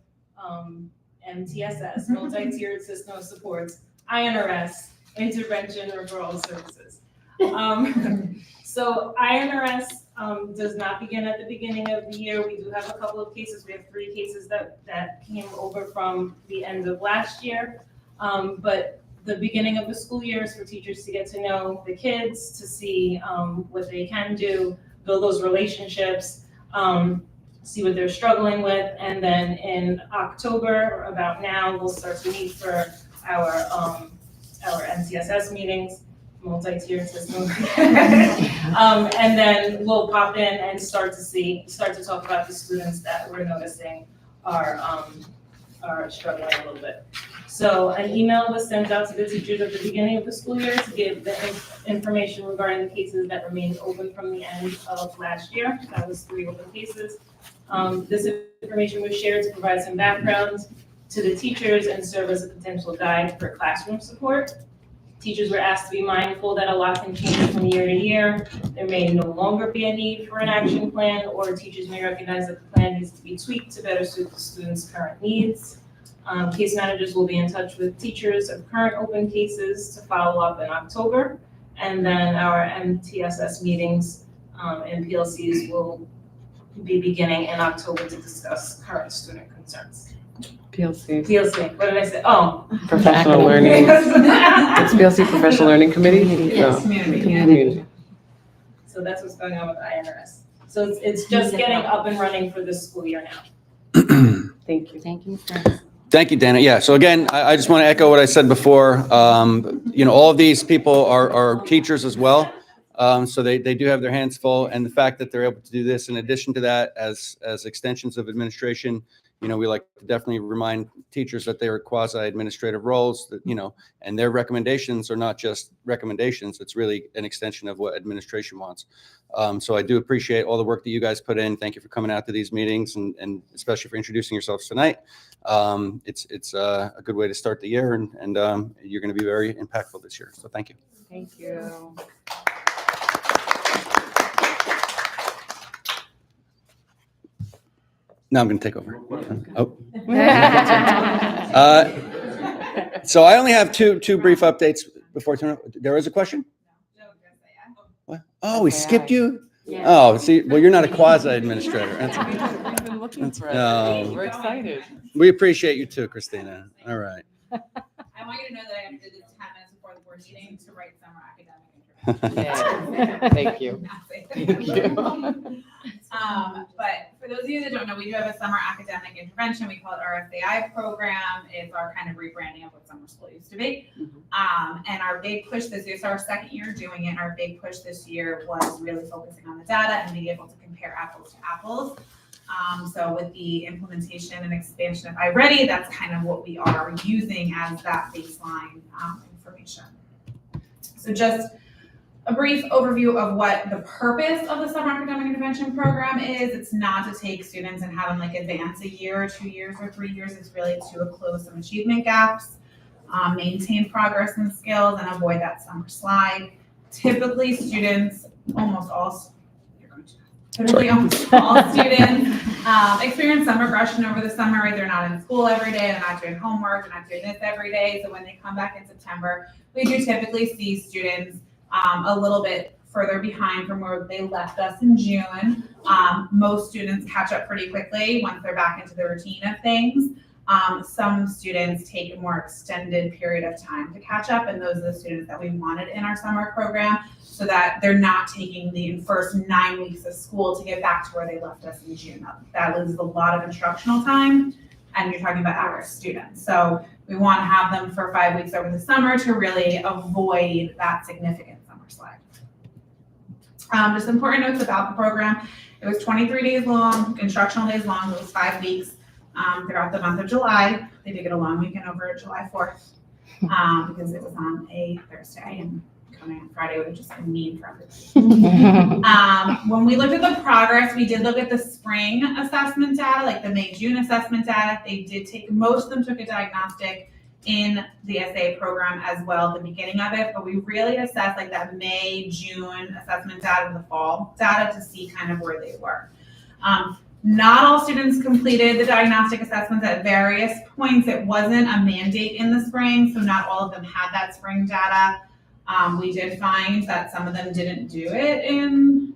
MTSS, multi-tiered system of supports, INRS, Intervention Referral Services. So INRS does not begin at the beginning of the year. We do have a couple of cases. We have 3 cases that came over from the end of last year. But the beginning of the school year is for teachers to get to know the kids, to see what they can do, build those relationships, see what they're struggling with. And then in October, about now, we'll start to meet for our MTSS meetings, multi-tiered system. And then we'll pop in and start to talk about the students that we're noticing are struggling a little bit. So an email was sent out to the teachers at the beginning of the school year to give the information regarding the cases that remained open from the end of last year. That was 3 open cases. This information was shared to provide some background to the teachers and serve as a potential guide for classroom support. Teachers were asked to be mindful that a lot can change from year to year. There may no longer be a need for an action plan, or teachers may recognize that the plan needs to be tweaked to better suit the students' current needs. Case managers will be in touch with teachers of current open cases to follow up in October. And then our MTSS meetings and PLCs will be beginning in October to discuss current student concerns. PLC. PLC, what did I say? Oh. Professional Learning. It's PLC Professional Learning Committee? Yes. Community. So that's what's going on with INRS. So it's just getting up and running for this school year now. Thank you. Thank you, Ms. Thank you, Dana. Yeah, so again, I just want to echo what I said before. All of these people are teachers as well. So they do have their hands full, and the fact that they're able to do this in addition to that as extensions of administration, we like to definitely remind teachers that they are quasi-administrative roles, that, and their recommendations are not just recommendations, it's really an extension of what administration wants. So I do appreciate all the work that you guys put in. Thank you for coming out to these meetings and especially for introducing yourselves tonight. It's a good way to start the year, and you're going to be very impactful this year. So thank you. Thank you. Now I'm going to take over. Oh. So I only have two brief updates. before, there is a question? No, just say yeah. What? Oh, we Okay, skipped you? Yeah. Oh, see, well, you're not a quasi-administrator. We've been looking for it. No. We're excited. We appreciate you too, Christina. All right. I want you to know that I did this 10 minutes before the board meeting to write summer academic intervention. Yeah. Thank you. Thank you. But for those of you that don't know, we do have a summer academic intervention. We call it our SAI program. It's our kind of rebranding of what summer school used to be. And our big push this year, so our second year doing it, and our big push this year was really focusing on the data and being able to compare apples to apples. So with the implementation and expansion of iReady, that's kind of what we are using as that baseline information. So just a brief overview of what the purpose of the summer academic intervention program is. It's not to take students and have them like advance a year or 2 years or 3 years. It's really to close some achievement gaps, maintain progress and skills, and avoid that summer slide. Typically students, almost all students experience some regression over the summer, right? They're not in school every day, they're not doing homework, they're not doing this every day. So when they come back in September, we do typically see students a little bit further behind from where they left us in June. Most students catch up pretty quickly once they're back into the routine of things. Some students take a more extended period of time to catch up, and those are the students that we wanted in our summer program so that they're not taking the first 9 weeks of school to get back to where they left us in June. That loses a lot of instructional time, and you're talking about our students. So we want to have them for 5 weeks over the summer to really avoid that significant summer slide. Just important notes about the program. It was 23 days long, instructional days long, it was 5 weeks. Throughout the month of July. They did get a long weekend over July 4th because it was on a Thursday, and coming on Friday would have just been mean for everybody. When we looked at the progress, we did look at the spring assessment data, like the May-June assessment data. They did take, most of them took a diagnostic in the SA program as well at the beginning of it, but we really assessed like that May-June assessment data and the fall data to see kind of where they were. Not all students completed the diagnostic assessments at various points. It wasn't a mandate in the spring, so not all of them had that spring data. We did find that some of them didn't do it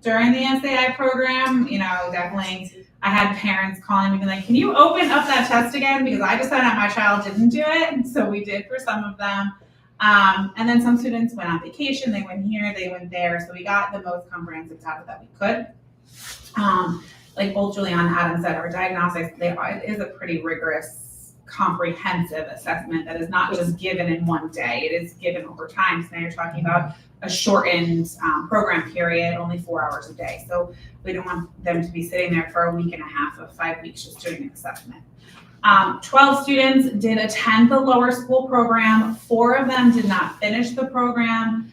during the SAI program. You know, definitely, I had parents calling me like, "Can you open up that test again? Because I just found out my child didn't do it." And so we did for some of them. And then some students went on vacation. They went here, they went there. So we got the most comprehensive data that we could. Like both Julie and Adam said, our diagnostics, it is a pretty rigorous, comprehensive assessment that is not just given in one day. It is given over time. So now you're talking about a shortened program period, only 4 hours a day. So we don't want them to be sitting there for a week and a half of 5 weeks just doing an assessment. 12 students did attend the lower school program. 4 of them did not finish the program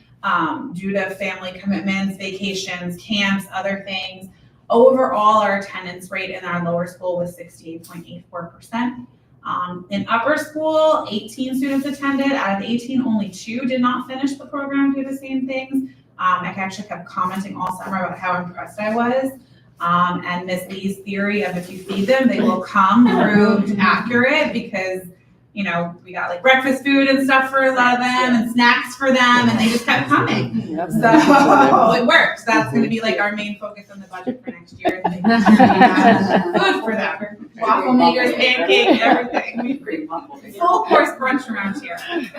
due to family commitments, vacations, camps, other things. Overall, our attendance rate in our lower school was 68.84%. In upper school, 18 students attended. Out of the 18, only 2 did not finish the program due to the same things. I actually kept commenting all summer about how impressed I was. And Miss Lee's theory of if you feed them, they will come proved accurate because, you know, we got like breakfast food and stuff for a lot of them and snacks for them, and they just kept coming. So it works. That's going to be like our main focus on the budget for next year. Food for them. Waffle makers, pancakes, everything. Full course brunch around here. It's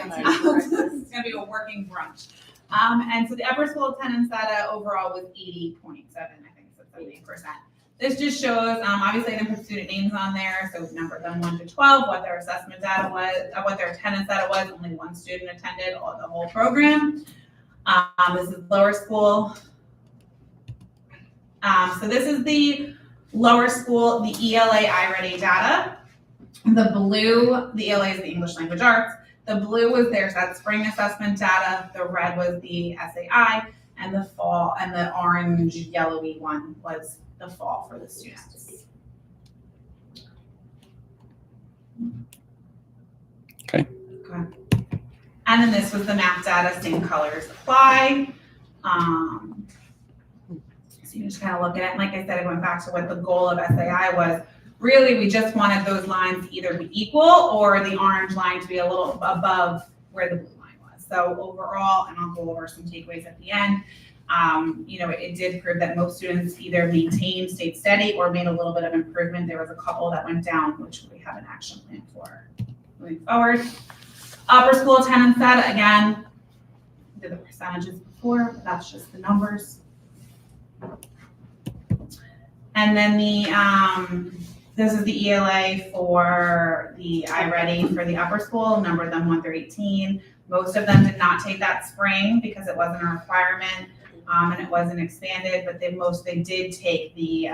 going to be a working brunch. And so the upper school attendance data overall was 80.7, I think, so 78%. This just shows, obviously I didn't put student names on there, so we numbered them 1 to 12, what their assessment data was, what their attendance data was. Only 1 student attended the whole program. This is lower school. So this is the lower school, the ELA iReady data. The blue, the ELA is the English Language Arts. The blue was that spring assessment data. The red was the SAI, and the fall, and the orange yellowy one was the fall for the students. Okay. And then this was the math data, same colors apply. So you just kind of look at it. And like I said, I went back to what the goal of SAI was. Really, we just wanted those lines to either be equal or the orange line to be a little above where the blue line was. So overall, and I'll go over some takeaways at the end, it did prove that most students either maintained, stayed steady, or made a little bit of improvement. There was a couple that went down, which we have an action plan for moving forward. Upper school attendance data, again, did the percentages before, but that's just the numbers. And then this is the ELA for the iReady for the upper school, number of them 1 through 18. Most of them did not take that spring because it wasn't a requirement, and it wasn't expanded, but they did take the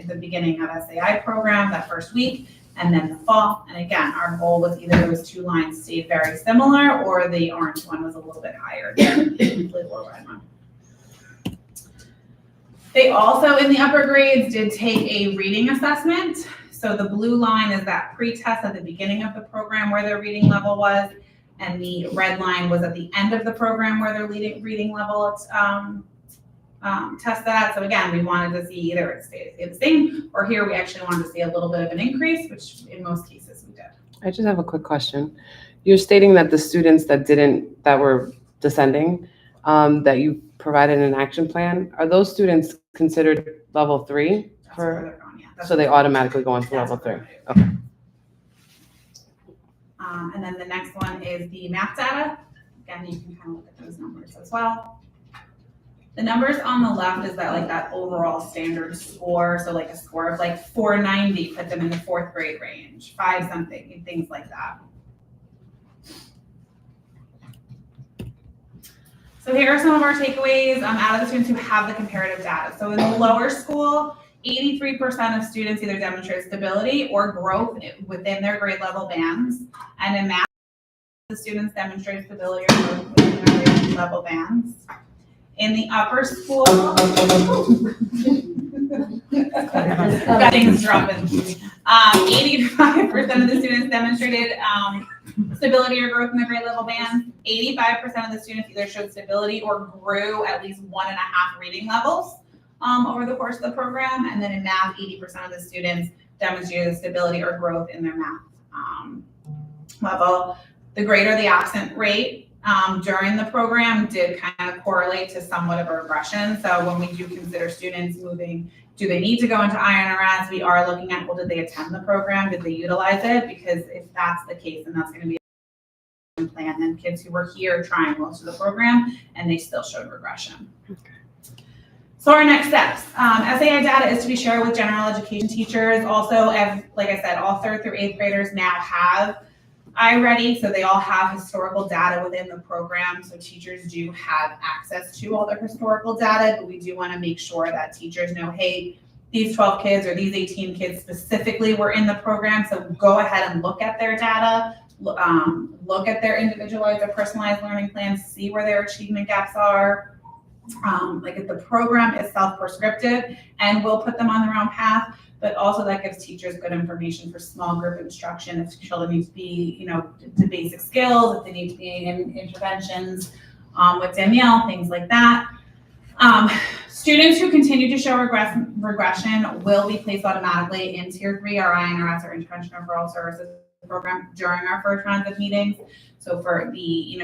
the beginning of SAI program that first week, and then the fall. And again, our goal was either those two lines stayed very similar, or the orange one was a little bit higher than the blue or red one. They also, in the upper grades, did take a reading assessment. So the blue line is that pre-test at the beginning of the program where their reading level was, and the red line was at the end of the program where their reading level test that. So again, we wanted to see either it stayed the same, or here we actually wanted to see a little bit of an increase, which in most cases we did. I just have a quick question. You're stating that the students that were descending, that you provided an action plan, are those students considered level 3? That's where they're going, yeah. So they automatically go on to That's level what 3? we're gonna do. Okay. And then the next one is the math data. Again, you can kind of look at those numbers as well. The numbers on the left is that overall standard score. So like a score of like 490, put them in the 4th grade range, 5 something, things like that. So here are some of our takeaways out of the students who have the comparative data. So in the lower school, 83% of students either demonstrate stability or growth within their grade level bands. And in math, the students demonstrate stability or growth within their grade level bands. In the upper school, got things dropping. 85% of the students demonstrated stability or growth in the grade level bands. 85% of the students either showed stability or grew at least 1.5 reading levels over the course of the program. And then in math, 80% of the students demonstrated stability or growth in their math level. The greater the absent rate during the program did kind of correlate to somewhat of a regression. So when we do consider students moving, do they need to go into INRS? We are looking at, well, did they attend the program? Did they utilize it? Because if that's the case, then that's going to be a plan. And kids who were here trying most of the program and they still showed regression. Okay. So our next steps, SAI data is to be shared with general education teachers. Also, like I said, all 3rd through 8th graders now have iReady, so they all have historical data within the program. So teachers do have access to all their historical data, but we do want to make sure that teachers know, hey, these 12 kids or these 18 kids specifically were in the program. So go ahead and look at their data, look at their individualized or personalized learning plans, see where their achievement gaps are. Like if the program is self-prescriptive and will put them on their own path, but also that gives teachers good information for small group instruction if children need to be, to basic skills, if they need to be in interventions with Danielle, things like that. Students who continue to show regression will be placed automatically in Tier 3, our INRS or Intervention Referral Services program during our first round of meetings. So for the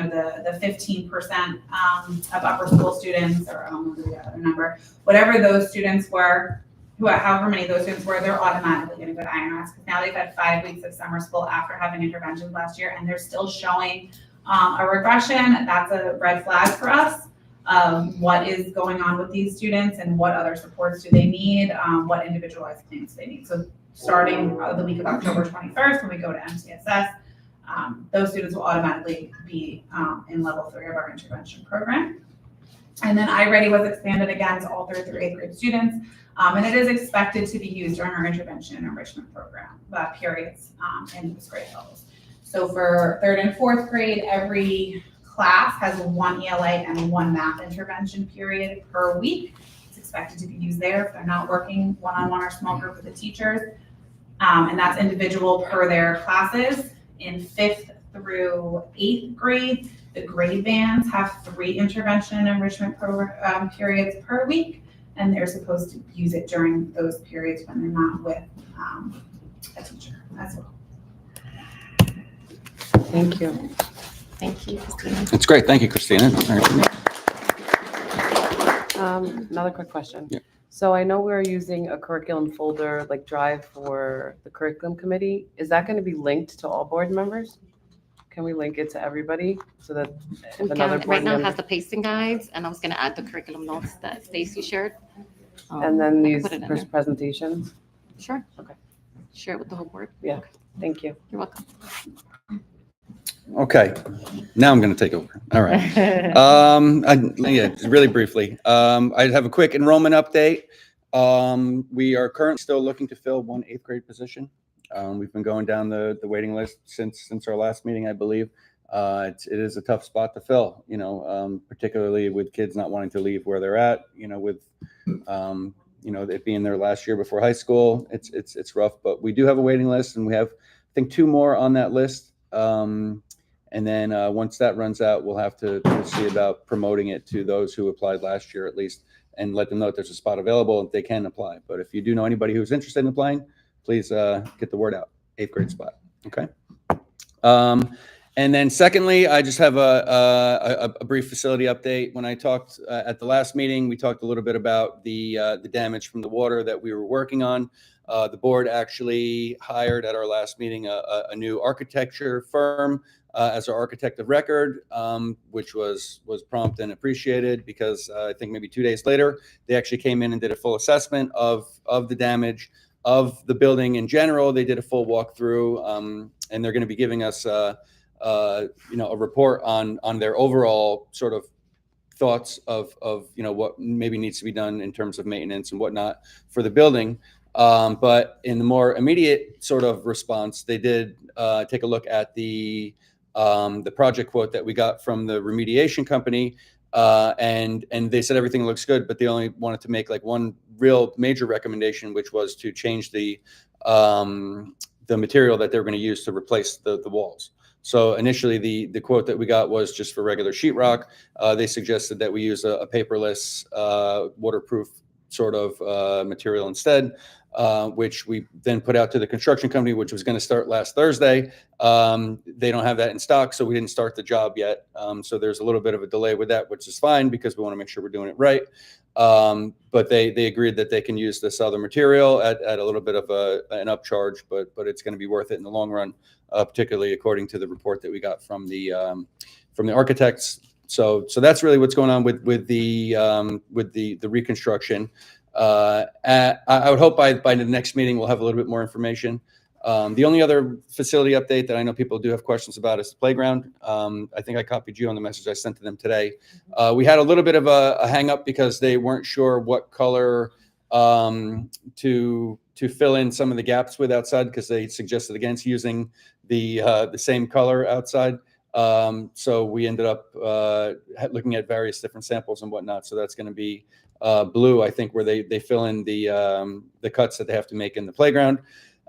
15% of upper school students, or I don't know the other number, whatever those students were, however many of those students were, they're automatically going to go to INRS because now they've had 5 weeks of summer school after having interventions last year, and they're still showing a regression. That's a red flag for us. What is going on with these students and what other supports do they need, what individualized plans they need. So starting the week of October 21st, when we go to MTSS, those students will automatically be in level 3 of our intervention program. And then iReady was expanded again to all 3rd through 8th grade students. And it is expected to be used during our intervention and enrichment program periods in those grade levels. So for 3rd and 4th grade, every class has 1 ELA and 1 math intervention period per week. It's expected to be used there if they're not working one-on-one or small group with the teachers. And that's individual per their classes. In 5th through 8th grade, the grade bands have 3 intervention and enrichment program periods per week, and they're supposed to use it during those periods when they're not with a teacher as well. Thank you. Thank you, Christina. It's great. Thank you, Christina. All right. Another quick question. Yeah. So I know we're using a curriculum folder, like Drive for the curriculum committee. Is that going to be linked to all board members? Can we link it to everybody so that if another board Right now it member? has the pacing guides, and I was gonna add the curriculum notes that Stacy shared. And then I can these put it in there. presentations? Sure. Okay. Share it with the whole board. Thank you. You're welcome. Okay, now I'm going to take over. All right. Really briefly, I have a quick enrollment update. We are currently still looking to fill one 8th grade position. We've been going down the waiting list since our last meeting, I believe. It is a tough spot to fill, particularly with kids not wanting to leave where they're at, with it being their last year before high school. It's rough, but we do have a waiting list, and we have, I think, 2 more on that list. And then once that runs out, we'll have to see about promoting it to those who applied last year at least, and let them know that there's a spot available and they can apply. But if you do know anybody who's interested in applying, please get the word out. 8th grade spot. Okay. And then secondly, I just have a brief facility update. When I talked at the last meeting, we talked a little bit about the damage from the water that we were working on. The board actually hired at our last meeting a new architecture firm as our architect of record, which was prompt and appreciated, because I think maybe 2 days later, they actually came in and did a full assessment of the damage of the building in general. They did a full walkthrough, and they're going to be giving us a report on their overall sort of thoughts of what maybe needs to be done in terms of maintenance and whatnot for the building. But in the more immediate sort of response, they did take a look at the project quote that we got from the remediation company, and they said everything looks good, but they only wanted to make like one real major recommendation, which was to change the material that they were going to use to replace the walls. So initially, the quote that we got was just for regular sheetrock. They suggested that we use a paperless, waterproof sort of material instead, which we then put out to the construction company, which was going to start last Thursday. They don't have that in stock, so we didn't start the job yet. So there's a little bit of a delay with that, which is fine because we want to make sure we're doing it right. But they agreed that they can use this other material at a little bit of an upcharge, but it's going to be worth it in the long run, particularly according to the report that we got from the architects. So that's really what's going on with the reconstruction. I would hope by the next meeting we'll have a little bit more information. The only other facility update that I know people do have questions about is the playground. I think I copied you on the message I sent to them today. We had a little bit of a hang up because they weren't sure what color to fill in some of the gaps with outside, because they suggested against using the same color outside. So we ended up looking at various different samples and whatnot. So that's going to be blue, I think, where they fill in the cuts that they have to make in the playground.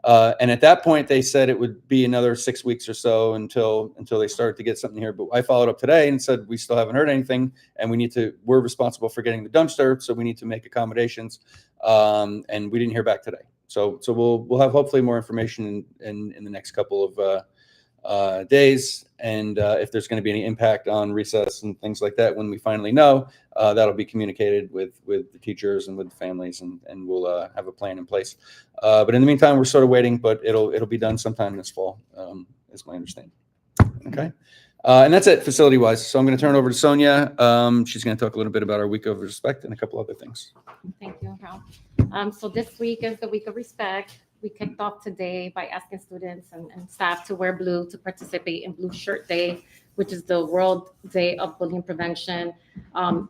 And at that point, they said it would be another 6 weeks or so until they started to get something here. But I followed up today and said, we still haven't heard anything, and we're responsible for getting the dumpster, so we need to make accommodations. And we didn't hear back today. So we'll have hopefully more information in the next couple of days. And if there's going to be any impact on recess and things like that, when we finally know, that'll be communicated with the teachers and with the families, and we'll have a plan in place. But in the meantime, we're sort of waiting, but it'll be done sometime this fall, is my understanding. Okay. And that's it facility wise. So I'm going to turn it over to Sonia. She's going to talk a little bit about our week of respect and a couple other things. Thank you, Ralph. So this week is the week of respect. We kicked off today by asking students and staff to wear blue to participate in Blue Shirt Day, which is the World Day of Bullying Prevention.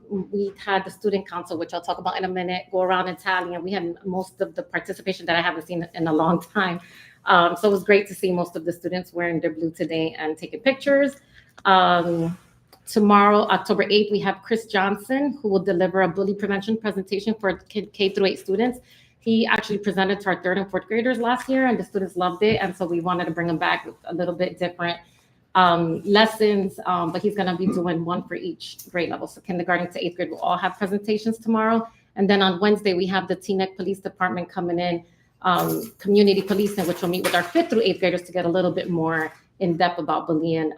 We had the student council, which I'll talk about in a minute, go around and tally, and we had most of the participation that I haven't seen in a long time. So it was great to see most of the students wearing their blue today and taking pictures. Tomorrow, October 8th, we have Chris Johnson, who will deliver a bully prevention presentation for K-8 students. He actually presented to our 3rd and 4th graders last year, and the students loved it. And so we wanted to bring him back with a little bit different lessons, but he's going to be doing one for each grade level. So kindergarten to 8th grade will all have presentations tomorrow. And then on Wednesday, we have the Teaneck Police Department coming in, community policing, which will meet with our 5th through 8th graders to get a little bit more in depth about bullying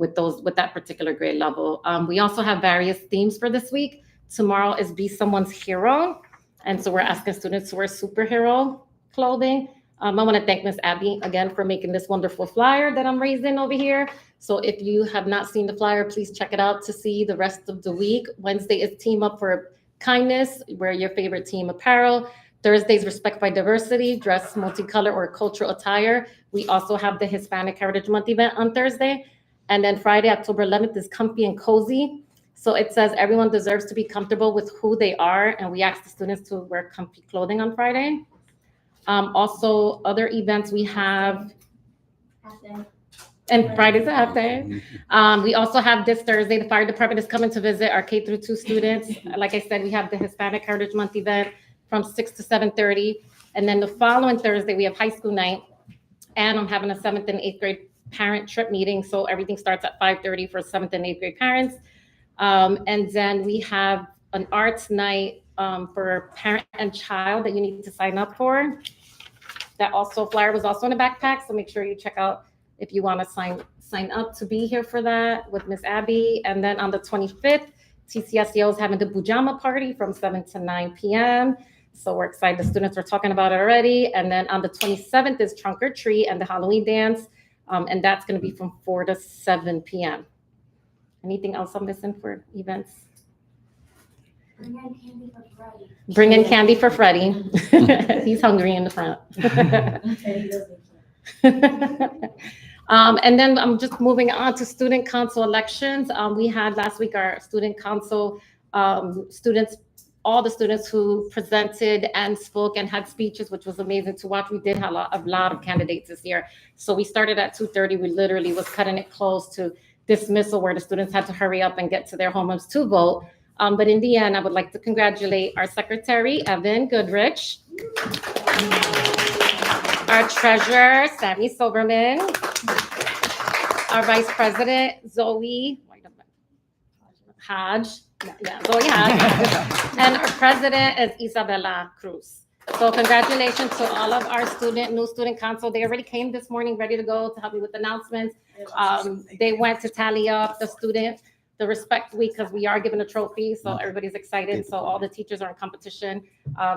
with that particular grade level. We also have various themes for this week. Tomorrow is Be Someone's Hero. And so we're asking students to wear superhero clothing. I want to thank Miss Abby again for making this wonderful flyer that I'm raising over here. So if you have not seen the flyer, please check it out to see the rest of the week. Wednesday is Team Up for Kindness, wear your favorite team apparel. Thursday's Respect by Diversity, dress multicolor or cultural attire. We also have the Hispanic Heritage Month event on Thursday. And then Friday, October 11th is Comfy and Cozy. So it says everyone deserves to be comfortable with who they are. And we ask the students to wear comfy clothing on Friday. Also, other events we have, and Friday's a half day. We also have this Thursday, the fire department is coming to visit our K through 2 students. Like I said, we have the Hispanic Heritage Month event from 6 to 7:30. And then the following Thursday, we have high school night. And I'm having a 7th and 8th grade parent trip meeting. So everything starts at 5:30 for 7th and 8th grade parents. And then we have an arts night for parent and child that you need to sign up for. That also flyer was also in a backpack. So make sure you check out if you want to sign up to be here for that with Miss Abby. And then on the 25th, TCCS is having the Pajama Party from 7 to 9 p.m. So we're excited. The students were talking about it already. And then on the 27th is Trunk or Treat and the Halloween dance. And that's going to be from 4 to 7 p.m. Anything else I'm missing for events? Bring in candy for Freddie. Bring in candy for Freddie. He's hungry in the front. And then I'm just moving on to student council elections. We had last week our student council students, all the students who presented and spoke and had speeches, which was amazing to watch. We did have a lot of candidates this year. So we started at 2:30. We literally was cutting it close to dismissal where the students had to hurry up and get to their homes to vote. But in the end, I would like to congratulate our secretary, Evan Goodrich, our treasurer, Sammy Silverman, our vice president, Zoe Hodge, Zoe Hodge, and our president is Isabella Cruz. So congratulations to all of our new student council. They already came this morning ready to go to help me with announcements. They went to tally up the respect week because we are given a trophy. So everybody's excited. So all the teachers are in competition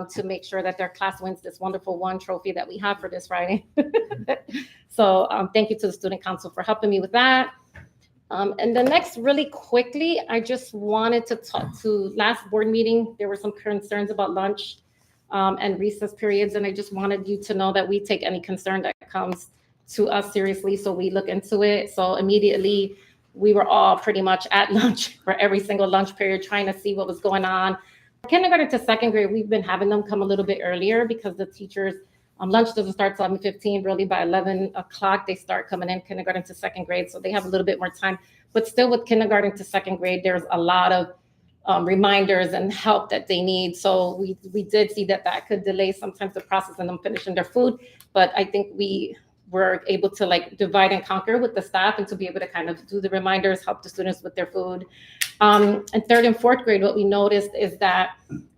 to make sure that their class wins this wonderful one trophy that we have for this Friday. So thank you to the student council for helping me with that. And the next, really quickly, I just wanted to talk to last board meeting. There were some concerns about lunch and recess periods. And I just wanted you to know that we take any concern that comes to us seriously. So we look into it. So immediately we were all pretty much at lunch for every single lunch period, trying to see what was going on. Kindergarten to second grade, we've been having them come a little bit earlier because the teachers, lunch doesn't start till 11:15, really by 11 o'clock, they start coming in kindergarten to second grade. So they have a little bit more time, but still with kindergarten to second grade, there's a lot of reminders and help that they need. So we did see that could delay sometimes the process and them finishing their food. But I think we were able to like divide and conquer with the staff and to be able to kind of do the reminders, help the students with their food. And third and fourth grade, what we noticed is that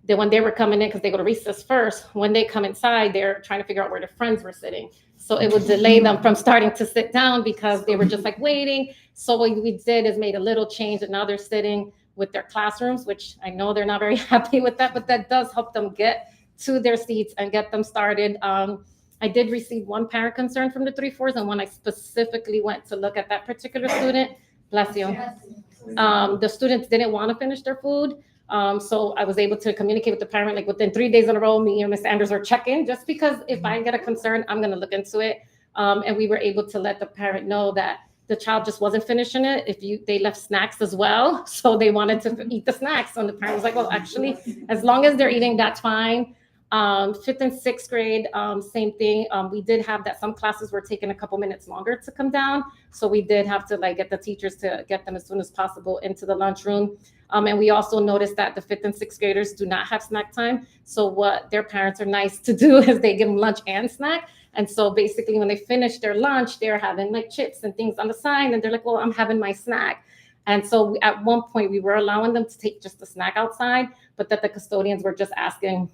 when they were coming in, because they go to recess first, when they come inside, they're trying to figure out where their friends were sitting. So it would delay them from starting to sit down because they were just like waiting. So what we did is made a little change, and now they're sitting with their classrooms, which I know they're not very happy with that, but that does help them get to their seats and get them started. I did receive one parent concern from the 3-4s, and when I specifically went to look at that particular student, bless you, the students didn't want to finish their food. So I was able to communicate with the parent, like within 3 days in a row, me and Ms. Anders are checking, just because if I get a concern, I'm going to look into it. And we were able to let the parent know that the child just wasn't finishing it. They left snacks as well. So they wanted to eat the snacks. And the parent was like, well, actually, as long as they're eating, that's fine. 5th and 6th grade, same thing. We did have that some classes were taking a couple minutes longer to come down. So we did have to like get the teachers to get them as soon as possible into the lunchroom. And we also noticed that the 5th and 6th graders do not have snack time. So what their parents are nice to do is they give them lunch and snack. And so basically when they finish their lunch, they're having like chips and things on the side. And they're like, well, I'm having my snack. And so at one point we were allowing them to take just the snack outside, but that the custodians were just asking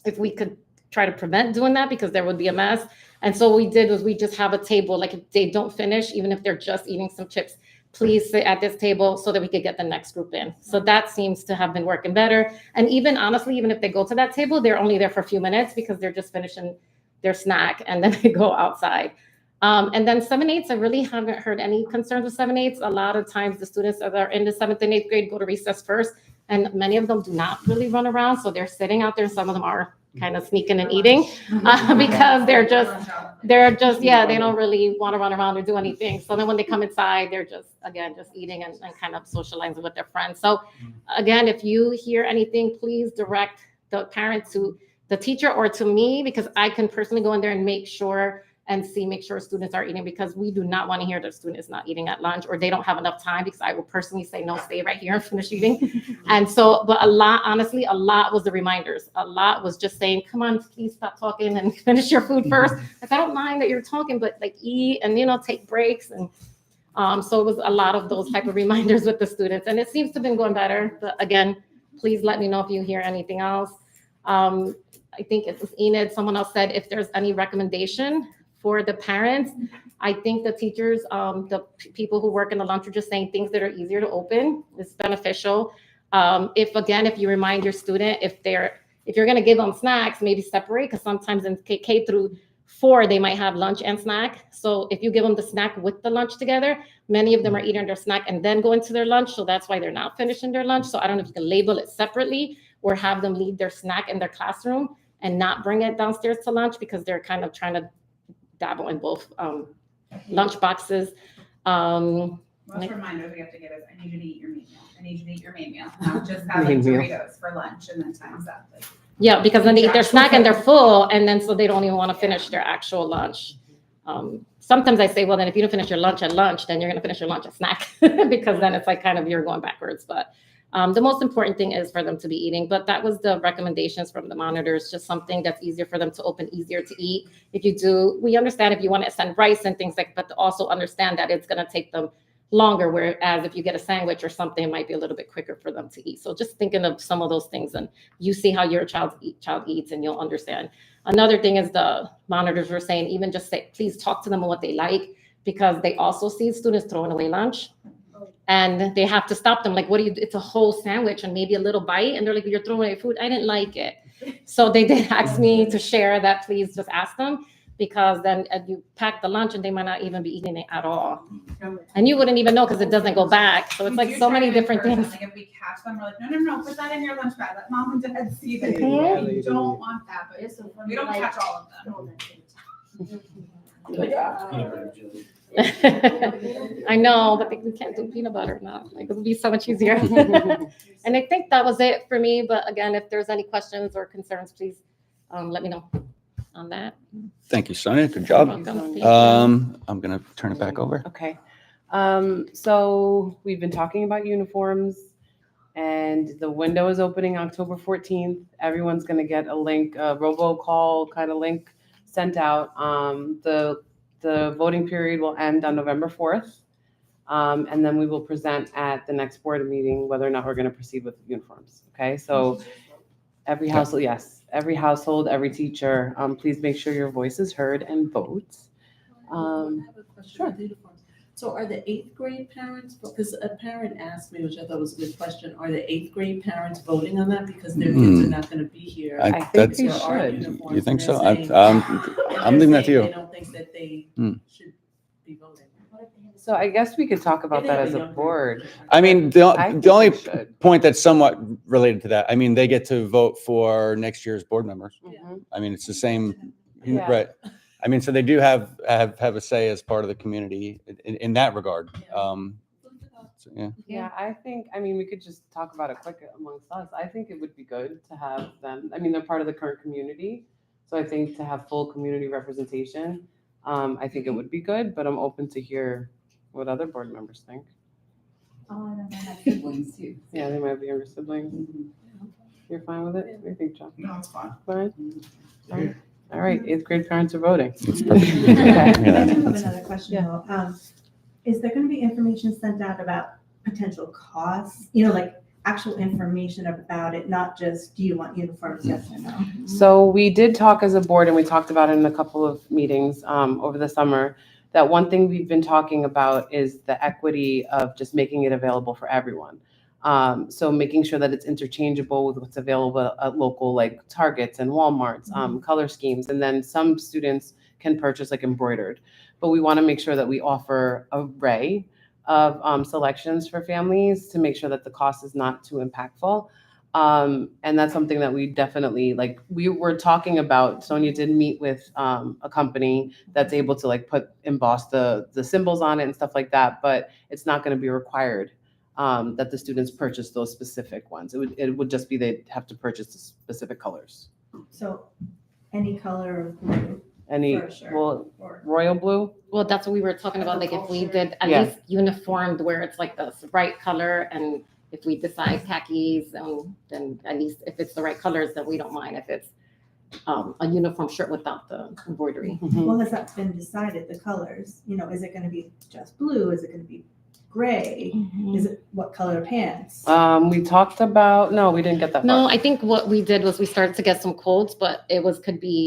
if we could try to prevent doing that because there would be a mess. And so what we did was we just have a table, like if they don't finish, even if they're just eating some chips, please sit at this table so that we could get the next group in. So that seems to have been working better. And even honestly, even if they go to that table, they're only there for a few minutes because they're just finishing their snack and then they go outside. And then 7/8, I really haven't heard any concerns with 7/8. A lot of times the students that are in the 7th and 8th grade go to recess first, and many of them do not really run around. So they're sitting out there. Some of them are kind of sneaking and eating because they're just, yeah, they don't really want to run around or do anything. So then when they come inside, they're just, again, just eating and kind of socializing with their friends. So again, if you hear anything, please direct the parent to the teacher or to me, because I can personally go in there and make sure students are eating, because we do not want to hear that a student is not eating at lunch or they don't have enough time, because I will personally say, no, stay right here and finish eating. And so, but honestly, a lot was the reminders. A lot was just saying, come on, please stop talking and finish your food first. Like, I don't mind that you're talking, but like eat and, take breaks. And so it was a lot of those type of reminders with the students. And it seems to have been going better. But again, please let me know if you hear anything else. I think it was Enid, someone else said if there's any recommendation for the parents. I think the teachers, the people who work in the lunch are just saying things that are easier to open is beneficial. If you remind your student, if you're going to give them snacks, maybe separate, because sometimes in K through 4, they might have lunch and snack. So if you give them the snack with the lunch together, many of them are eating their snack and then go into their lunch. So that's why they're not finishing their lunch. So I don't know if you can label it separately or have them leave their snack in their classroom and not bring it downstairs to lunch, because they're kind of trying to dabble in both lunch boxes. Most reminders we have to give is, I need you to eat your main meal. I need you to eat your main meal. Not just have like Doritos for lunch and then time's up. Like, yeah, because then they eat their snack and they're full, and then so they don't even want to finish their actual lunch. Sometimes I say, well, then if you don't finish your lunch at lunch, then you're going to finish your lunch at snack, because then it's like kind of you're going backwards. But the most important thing is for them to be eating. But that was the recommendations from the monitors, just something that's easier for them to open, easier to eat. If you do, we understand if you want to send rice and things like, but also understand that it's going to take them longer. Whereas if you get a sandwich or something, it might be a little bit quicker for them to eat. So just thinking of some of those things, and you see how your child eats and you'll understand. Another thing is the monitors were saying, even just say, please talk to them on what they like, because they also see students throwing away lunch. And they have to stop them. Like, what do you do? It's a whole sandwich and maybe a little bite. And they're like, you're throwing away food. I didn't like it. So they did ask me to share that. Please just ask them, because then you pack the lunch and they might not even be eating it at all. And you wouldn't even know, because it doesn't go back. So it's like so many different things. Like if we catch them, we're like, no, put that in your lunch bag. Let mom and dad see that. Mhm. We don't want that, but we don't catch all of them. I know, but we can't do peanut butter now. Like, it would be so much easier. And I think that was it for me. But again, if there's any questions or concerns, please let me know on that. Thank you, Sonia. Good job. You're welcome. Thank you. I'm going to turn it back over. Okay. So we've been talking about uniforms, and the window is opening October 14th. Everyone's going to get a link, a robocall kind of link sent out. The voting period will end on November 4th. And then we will present at the next board meeting whether or not we're going to proceed with uniforms. Okay, so every household, yes, every household, every teacher, please make sure your voice is heard and vote. I have a question with uniforms. So are the 8th grade parents, because a parent asked me, which I thought was a good question, are the 8th grade parents voting on that because their kids are not going to be here? I think they There are should. uniforms, You think and so? they're saying- I'm leaving that to They you. don't think that they should be voting. So I guess we could talk about that as a board. I mean, I think the only we should. point that's somewhat related to that, I mean, they get to vote for next year's board members. Mhm. I mean, it's the same, Yeah. right? I mean, so they do have a say as part of the community in that regard. So, yeah. Yeah, I mean, we could just talk about it quick amongst us. I think it would be good to have them, I mean, they're part of the current community. So I think to have full community representation, I think it would be good, but I'm open to hear what other board members think. Oh, and then I have siblings too. Yeah, they might be younger siblings. You're fine with it? What do you think, John? No, it's fine. Fine? Fine. All right, 8th grade parents are voting. It's perfect. Okay. I do have another question Yeah. though. Is there gonna be information sent out about potential costs? Like actual information about it, not just, do you want uniforms, yes or no? So we did talk as a board, and we talked about it in a couple of meetings over the summer, that one thing we've been talking about is the equity of just making it available for everyone. So making sure that it's interchangeable with what's available at local like Targets and Walmarts, color schemes, and then some students can purchase like embroidered. But we want to make sure that we offer an array of selections for families to make sure that the cost is not too impactful. And that's something that we definitely like. We were talking about. Sonia did meet with a company that's able to like emboss the symbols on it and stuff like that. But it's not going to be required that the students purchase those specific ones. It would just be they'd have to purchase the specific colors. So any color of blue Any for a shirt well, or royal blue. Well, that's what we were talking about, like if we did at Yeah. least uniformed where it's like the right color, and if we decide khakis, then at least if it's the right colors, then we don't mind if it's a uniform shirt without the embroidery. well, has that been decided, the colors? You know, is it gonna be just blue? Is it gonna be gray? Is it what color pants? We talked about, no, we didn't get that No, far. I think what we did was we started to get some quotes, but could be,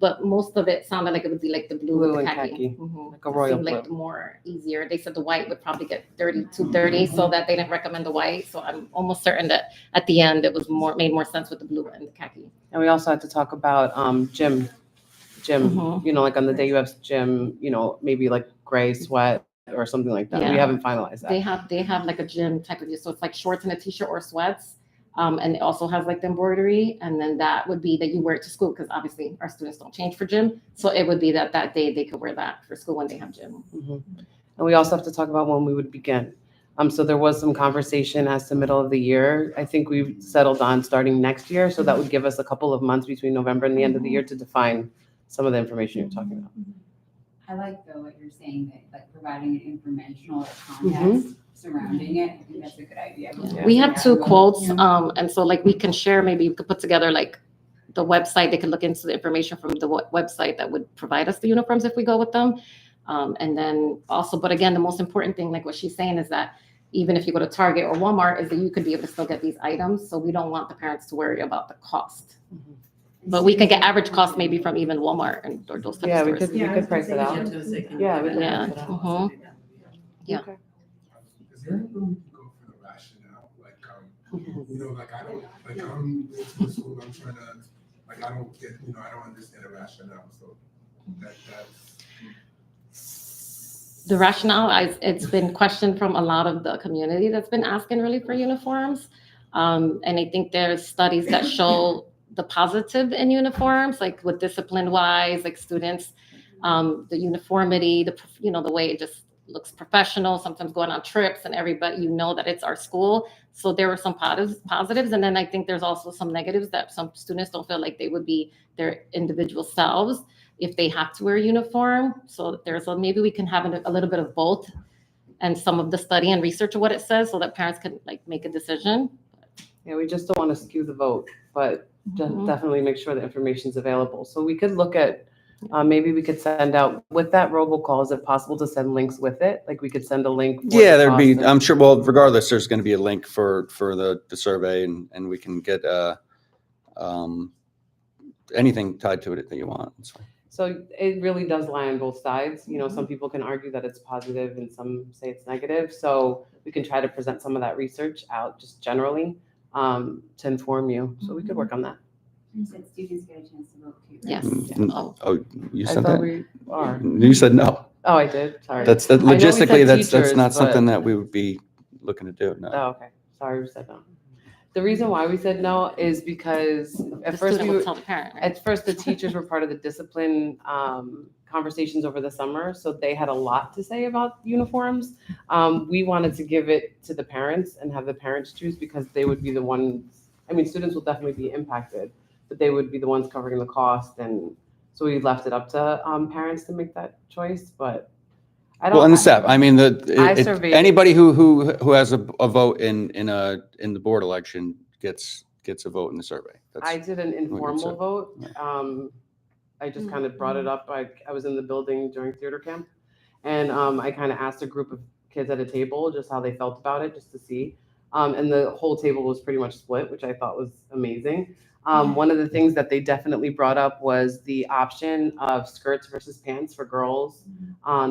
but most of it sounded like it would be like the blue Blue with the and khaki. khaki, Mhm. like a It royal seemed like blue. more easier. They said the white would probably get too dirty, so that they didn't recommend the white. So I'm almost certain that at the end it was made more sense with the blue and the khaki. And we also had to talk about gym, Mhm. you know, like on the day you have gym, you know, maybe like gray sweat or something like that. We Yeah. haven't finalized that. They have like a gym type of, so it's like shorts and a t-shirt or sweats. And it also has like the embroidery, and then that would be that you wear it to school, because obviously our students don't change for gym. So it would be that day they could wear that for school when they have gym. And we also have to talk about when we would begin. So there was some conversation as to middle of the year. I think we've settled on starting next year. So that would give us a couple of months between November and the end of the year to define some of the information you're talking about. I like though what you're saying, that like providing an informational context surrounding it. I think that's a good idea. We have 2 quotes, and so like we can share, maybe we could put together like the website. They can look into the information from the website that would provide us the uniforms if we go with them. And then also, but again, the most important thing, like what she's saying, is that even if you go to Target or Walmart, is that you could be able to still get these items. So we don't want the parents to worry about the cost. But we can get average cost maybe from even Walmart or those types Yeah, of we stores. could price it out. Yeah, we could Yeah. price it out. Mhm. Yeah. Okay. Is there any room to go for the rationale? Like, you know, like I'm into the school, I'm trying to, like, I don't get, you know, I don't understand the rationale, so that's. The rationale, it's been questioned from a lot of the community that's been asking really for uniforms. And I think there's studies that show the positive in uniforms, like with discipline wise, like students, the uniformity, the way it just looks professional, sometimes going on trips and everybody, you know that it's our school. So there were some positives. And then I think there's also some negatives, that some students don't feel like they would be their individual selves if they have to wear a uniform. So maybe we can have a little bit of both, and some of the study and research of what it says, so that parents can like make a decision. Yeah, we just don't want to skew the vote, but definitely make sure the information's available. So we could look at, maybe we could send out with that robocall. Is it possible to send links with it? Like we could send a link. for Yeah, the there'd be, cost I'm sure, well, regardless, there's going to be a link for the survey, and we can get anything tied to it that you want. That's fine. So it really does lie on both sides. You know, some people can argue that it's positive and some say it's negative. So we can try to present some of that research out just generally to inform you. So we could work on that. You said students get a chance to vote too, right? Yes. Oh, you I said thought that? we are. You said no. Oh, I did. Sorry. That's I know we said logistically, that's teachers, not but- something that we would be looking to do. No. Oh, okay. Sorry, we said no. The reason why we said no is because at The first student would tell the parent, right? at first the teachers were part of the discipline conversations over the summer, so they had a lot to say about uniforms. We wanted to give it to the parents and have the parents choose, because they would be the ones. I mean, students will definitely be impacted, but they would be the ones covering the cost, and so we left it up to parents to make that choice. But I don't. Well, and the staff. I mean, surveyed anybody who has a vote in the board election gets a vote in the survey. I did an informal vote. I just kind of brought it up. I was in the building during theater camp, and I kind of asked a group of kids at a table just how they felt about it, just to see. And the whole table was pretty much split, which I thought was amazing. One of the things that they definitely brought up was the option of skirts versus pants for girls,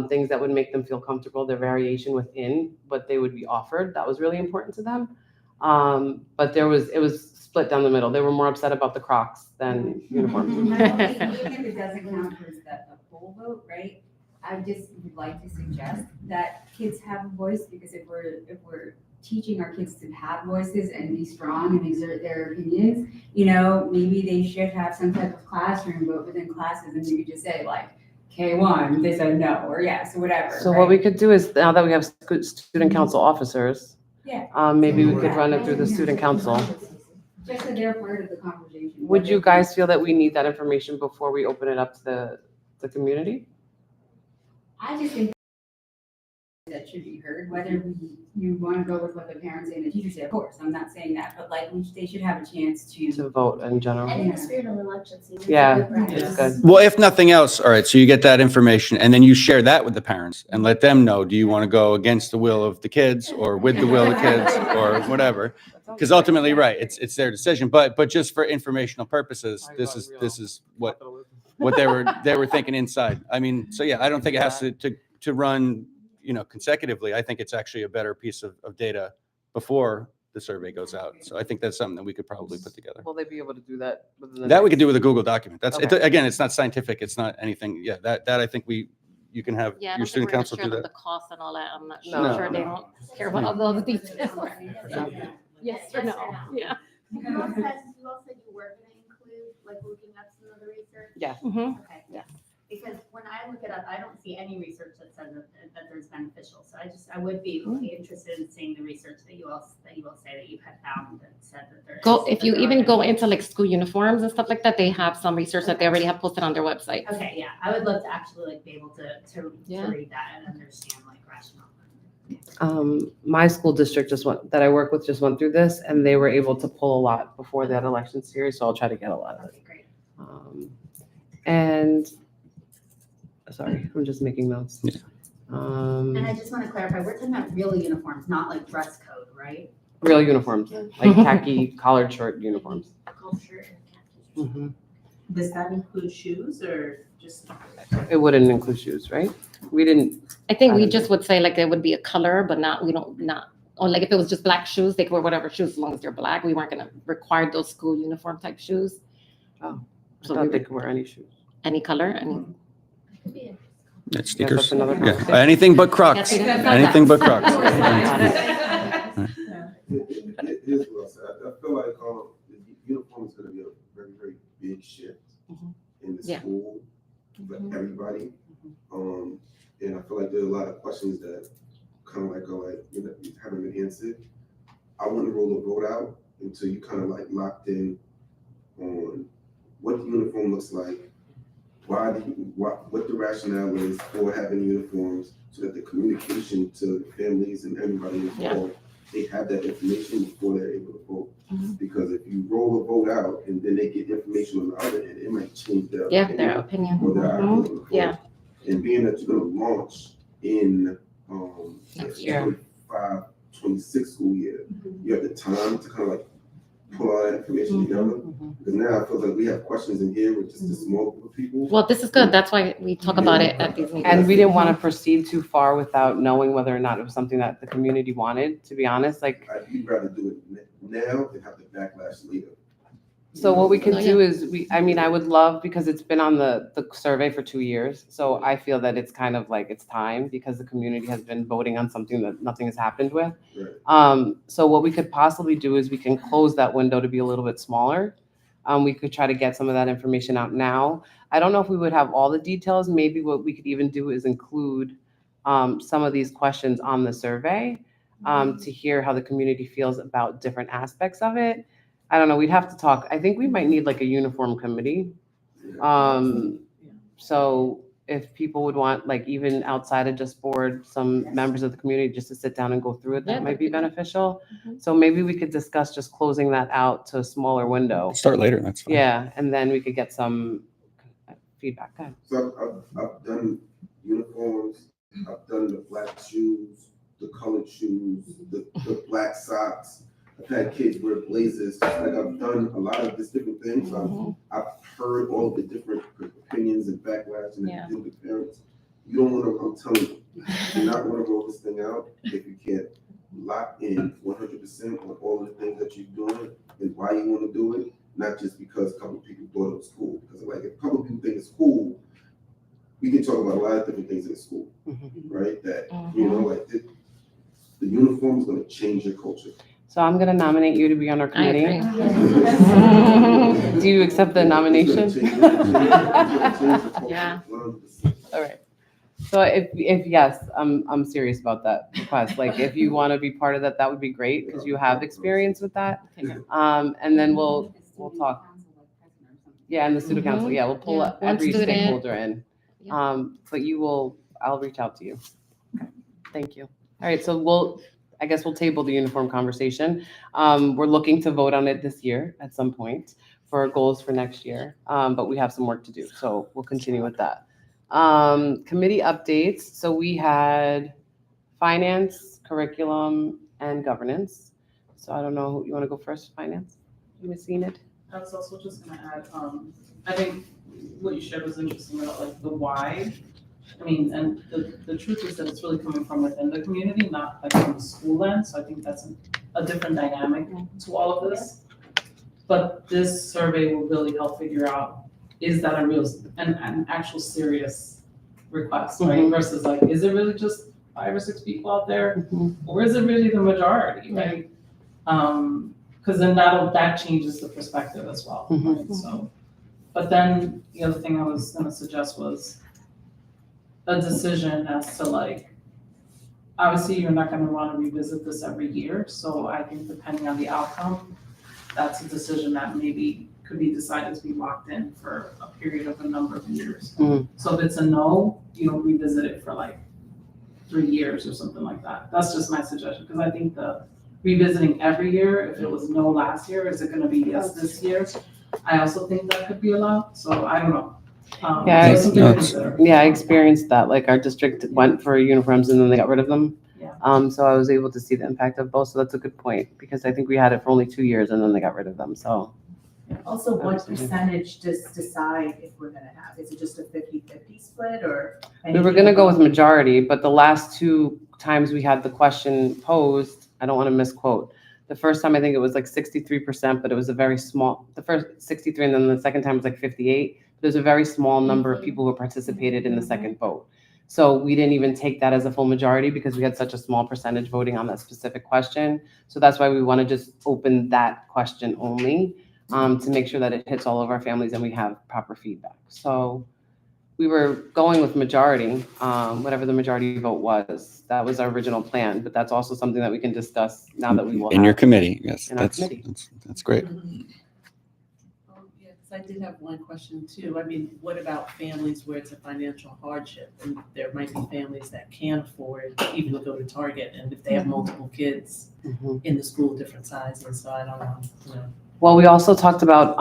things that would make them feel comfortable, their variation within what they would be offered. That was really important to them. But it was split down the middle. They were more upset about the Crocs than uniforms. Even if it doesn't count towards the full vote, right? I just would like to suggest that kids have a voice, because if we're teaching our kids to have voices and be strong and exert their opinions, maybe they should have some type of classroom vote within classes, and you could just say like, K1, they said no, or yes, or whatever. So right? what we could do is, now that we have student council officers, Yeah. maybe we could run it through the student council. Just so they're part of the conversation. Would you guys feel that we need that information before we open it up to the community? I just think that should be heard, whether you want to go with what the parents say and the teachers say, of course, I'm not saying that, but like, they should have a chance To vote in general? And in the spirit of election season. it's a Yeah, good practice. it's good. Well, if nothing else, all right, so you get that information and then you share that with the parents and let them know, do you want to go against the will of the kids or with the will of the kids or whatever? Because ultimately, right, it's their decision, but just for informational purposes, this is what they were thinking inside. I mean, so yeah, I don't think it has to run, consecutively. I think it's actually a better piece of data before the survey goes out. So I think that's something that we could probably put together. Will they be able to do that? That we could do with a Google document. That's, Okay. again, it's not scientific. It's not anything. Yeah, that I think you can have Yeah, I your don't think student we're gonna council share do the that. cost and all that. I'm not No. sure they don't care about all the other details. Yes or no? Yeah. You also said you were gonna include, like, looking up some of the research? Yeah. Mhm. Okay, yeah. Because when I look it up, I don't see any research that says that there's beneficial. So I would be interested in seeing the research that you all say that you had found that said that there is. If you even go into like school uniforms and stuff like that, they have some research that they already have posted on their website. Okay, yeah, I would love to actually like be able to Yeah. read that and understand like rationale. My school district that I work with just went through this and they were able to pull a lot before that election series. So I'll try to get a lot of it. Okay, great. And sorry, I'm just making notes. Yeah. And I just want to clarify, we're talking about real uniforms, not like dress code, right? Real uniforms, like khaki collared shirt uniforms. Culture and Mhm. Does that include shoes or just? It wouldn't include shoes, right? We didn't. I think we just would say like there would be a color, but or like if it was just black shoes, they could wear whatever shoes as long as they're black. We weren't gonna require those school uniform type shoes. I So thought we they would- could wear any shoes. Any color, any. That's sneakers. another Yeah, conversation. anything but Crocs. Anything but Crocs. Here's what I said. I feel like the uniform is gonna be a very, very big shift in the Yeah. school for everybody. And I feel like there's a lot of questions that kind of like are like, haven't been answered. I wouldn't roll a vote out until you kind of like locked in on what the uniform looks like, what the rationale is for having uniforms, so that the communication to the families and everybody involved, they have that information before they're able to vote. Because if you roll a vote out and then they get information on the other end, it might change their Their opinion. or their idea on the vote. Yeah. And being that you're gonna launch in Next year. 25-26 school year, you have the time to kind of like pull all that information together. Because now I feel like we have questions in here with just a small group of people. Well, this is good. That's why we talk about it at these meetings. And we didn't want to proceed too far without knowing whether or not it was something that the community wanted, to be honest. Like, You'd rather do it now than have the backlash later. so what we could Oh, do is I would love, because it's been on the survey for 2 years. So I feel that it's kind of like it's time, because the community has been voting on something that nothing has happened with. Right. So what we could possibly do is we can close that window to be a little bit smaller. We could try to get some of that information out now. I don't know if we would have all the details. Maybe what we could even do is include some of these questions on the survey to hear how the community feels about different aspects of it. I don't know, we'd have to talk. I think we might need like a uniform committee. So if people would want, like even outside of just board, some members of the community just to sit down and go through it, that might be beneficial. So maybe we could discuss just closing that out to a smaller window. Start later, that's fine. Yeah, and then we could get some feedback. Go ahead. So I've done uniforms, I've done the black shoes, the colored shoes, the black socks. I've had kids wear blazers. Like I've done a lot of these different things. I've heard all the different opinions and backlash and everything with parents. You don't want to, I'm telling you, you're not going to roll this thing out if you can't lock in 100% on all the things that you're doing and why you want to do it, not just because a couple of people thought it was cool. Because like if a couple of people think it's cool, we can talk about a lot of different things in school, right? That, you know, like the uniform is going to change your culture. So I'm going to nominate you to be on our committee. Do you accept the nomination? Yeah. All right. So if yes, I'm serious about that request. Like if you want to be part of that, that would be great because you have experience with that. And then we'll talk. Yeah, and the student council. Yeah, we'll pull up every stakeholder in. But I'll reach out to you. Okay. Thank you. All right. So I guess we'll table the uniform conversation. We're looking to vote on it this year at some point for our goals for next year. But we have some work to do. So we'll continue with that. Committee updates. So we had finance, curriculum, and governance. So I don't know, you want to go first, finance? You have seen it? I was also just gonna add, I think what you shared was interesting about like the why. I mean, and the truth is that it's really coming from within the community, not like from the school end. So I think that's a different dynamic to all of this. But this survey will really help figure out, is that a real, an actual serious request, right? Versus like, is it really just 5 or 6 people out there? Or is it really the majority, right? Because then that changes the perspective as well, right? So, but then the other thing I was gonna suggest was a decision as to like, obviously you're not gonna wanna revisit this every year. So I think depending on the outcome, that's a decision that maybe could be decided to be locked in for a period of a number of years. So if it's a no, you don't revisit it for like 3 years or something like that. That's just my suggestion, because I think the revisiting every year, if it was no last year, is it gonna be yes this year? I also think that could be allowed, so I don't know. I experienced that. Like our district went for uniforms and then they got rid of them. So I was able to see the impact of both. So that's a good point because I think we had it for only 2 years and then they got rid of them. So Also, what percentage does decide if we're gonna have? Is it just a 50-50 split or? we were gonna go with majority, but the last 2 times we had the question posed, I don't want to misquote. The first time I think it was like 63%, but it was a very small. The first 63, and then the second time was like 58. There's a very small number of people who participated in the second vote. So we didn't even take that as a full majority because we had such a small percentage voting on that specific question. So that's why we want to just open that question only to make sure that it hits all of our families and we have proper feedback. So we were going with majority, whatever the majority vote was. That was our original plan, but that's also something that we can discuss now that we will in your have committee. Yes, in our committee. that's great. Yeah, because I did have one question too. I mean, what about families where it's a financial hardship? And there might be families that can't afford even to go to Target, and if they have multiple kids in the school, different sizes, so I don't know, you know. Well, we also talked about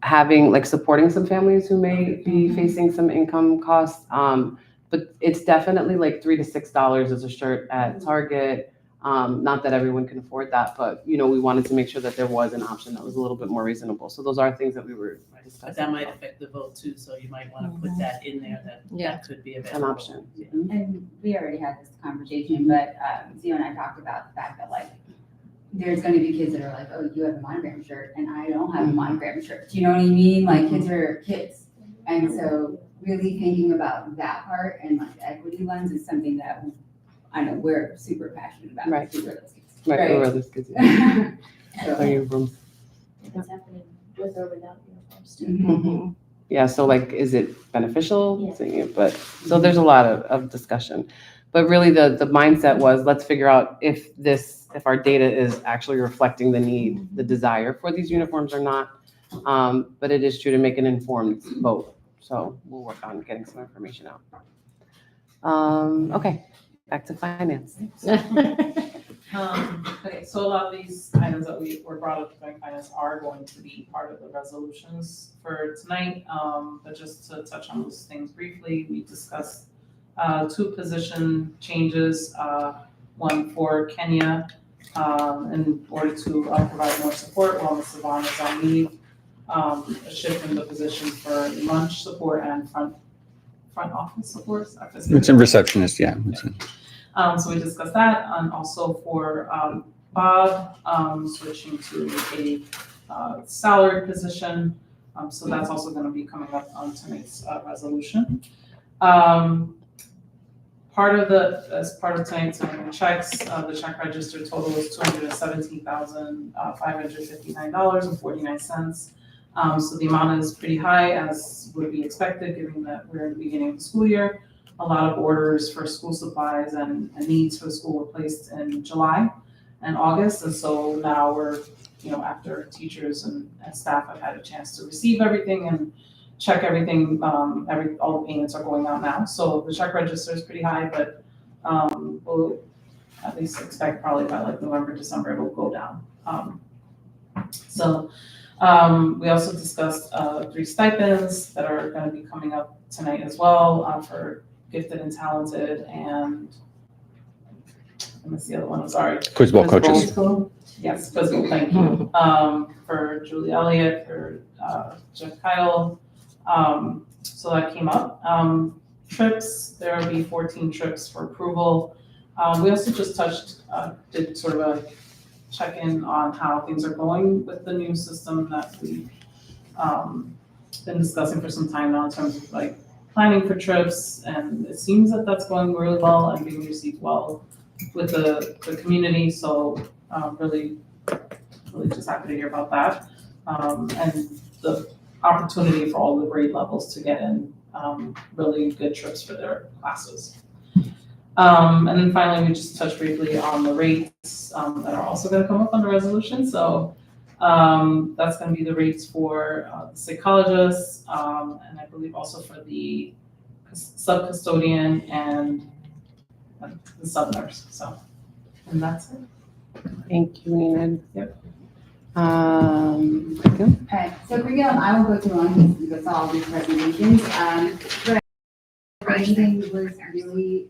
having like supporting some families who may be facing some income costs. But it's definitely like $3 to $6 as a shirt at Target. Not that everyone can afford that, but you know, we wanted to make sure that there was an option that was a little bit more reasonable. So those are things that we were discussing. But that might affect the vote too, so you might want to put that in there that could be available. An option. And we already had this conversation, but Zio and I talked about the fact that like, there's gonna be kids that are like, oh, you have a monogram shirt and I don't have a monogram shirt. Do you know what I mean? Like kids are kids. And so really thinking about that part and like the equity lens is something that I know we're super passionate about. Right. We were those kids. Right, we were those kids. Yeah. It's happening with or without uniforms too. Yeah, so like, is it beneficial? Yeah. But so there's a lot of discussion. But really the mindset was, let's figure out if our data is actually reflecting the need, the desire for these uniforms or not. But it is true to make an informed vote. So we'll work on getting some information out. Okay, back to finance. Okay, so a lot of these items that were brought up by finance are going to be part of the resolutions for tonight. But just to touch on those things briefly, we discussed 2 position changes. one for Kenya, in order to provide more support while Ms. Savon is on leave. A shift in the position for lunch support and front office support. It's a receptionist, yeah. So we discussed that, and also for Bob, switching to a salary position. So that's also gonna be coming up on tonight's resolution. As part of tonight's checks, the check register total is $217,559.49. So the amount is pretty high, as would be expected, given that we're in the beginning of the school year. A lot of orders for school supplies and needs for the school were placed in July and August, and so now we're, after teachers and staff have had a chance to receive everything and check everything, all the payments are going out now. So the check register is pretty high, but we'll at least expect probably by like November, December, it will go down. We also discussed 3 stipends that are gonna be coming up tonight as well, for gifted and talented, and I missed the other one, I'm sorry. Quiz ball coaches. Yes, quiz ball, thank you. For Julie Elliott, for Jeff Kyle. So that came up. Trips, there will be 14 trips for approval. We also just did sort of a check-in on how things are going with the new system that we've been discussing for some time now in terms of like planning for trips, and it seems that that's going really well and being received well with the community. So really just happy to hear about that, and the opportunity for all the grade levels to get in really good trips for their classes. And then finally, we just touched briefly on the rates that are also going to come up on the resolution. So that's going to be the rates for the psychologists, and I believe also for the sub-custodian and the sub-nurse. So, and that's it. Thank you, Enid. Yep. Alright, so curriculum, I won't go too long because we go through all these presentations. But everything was really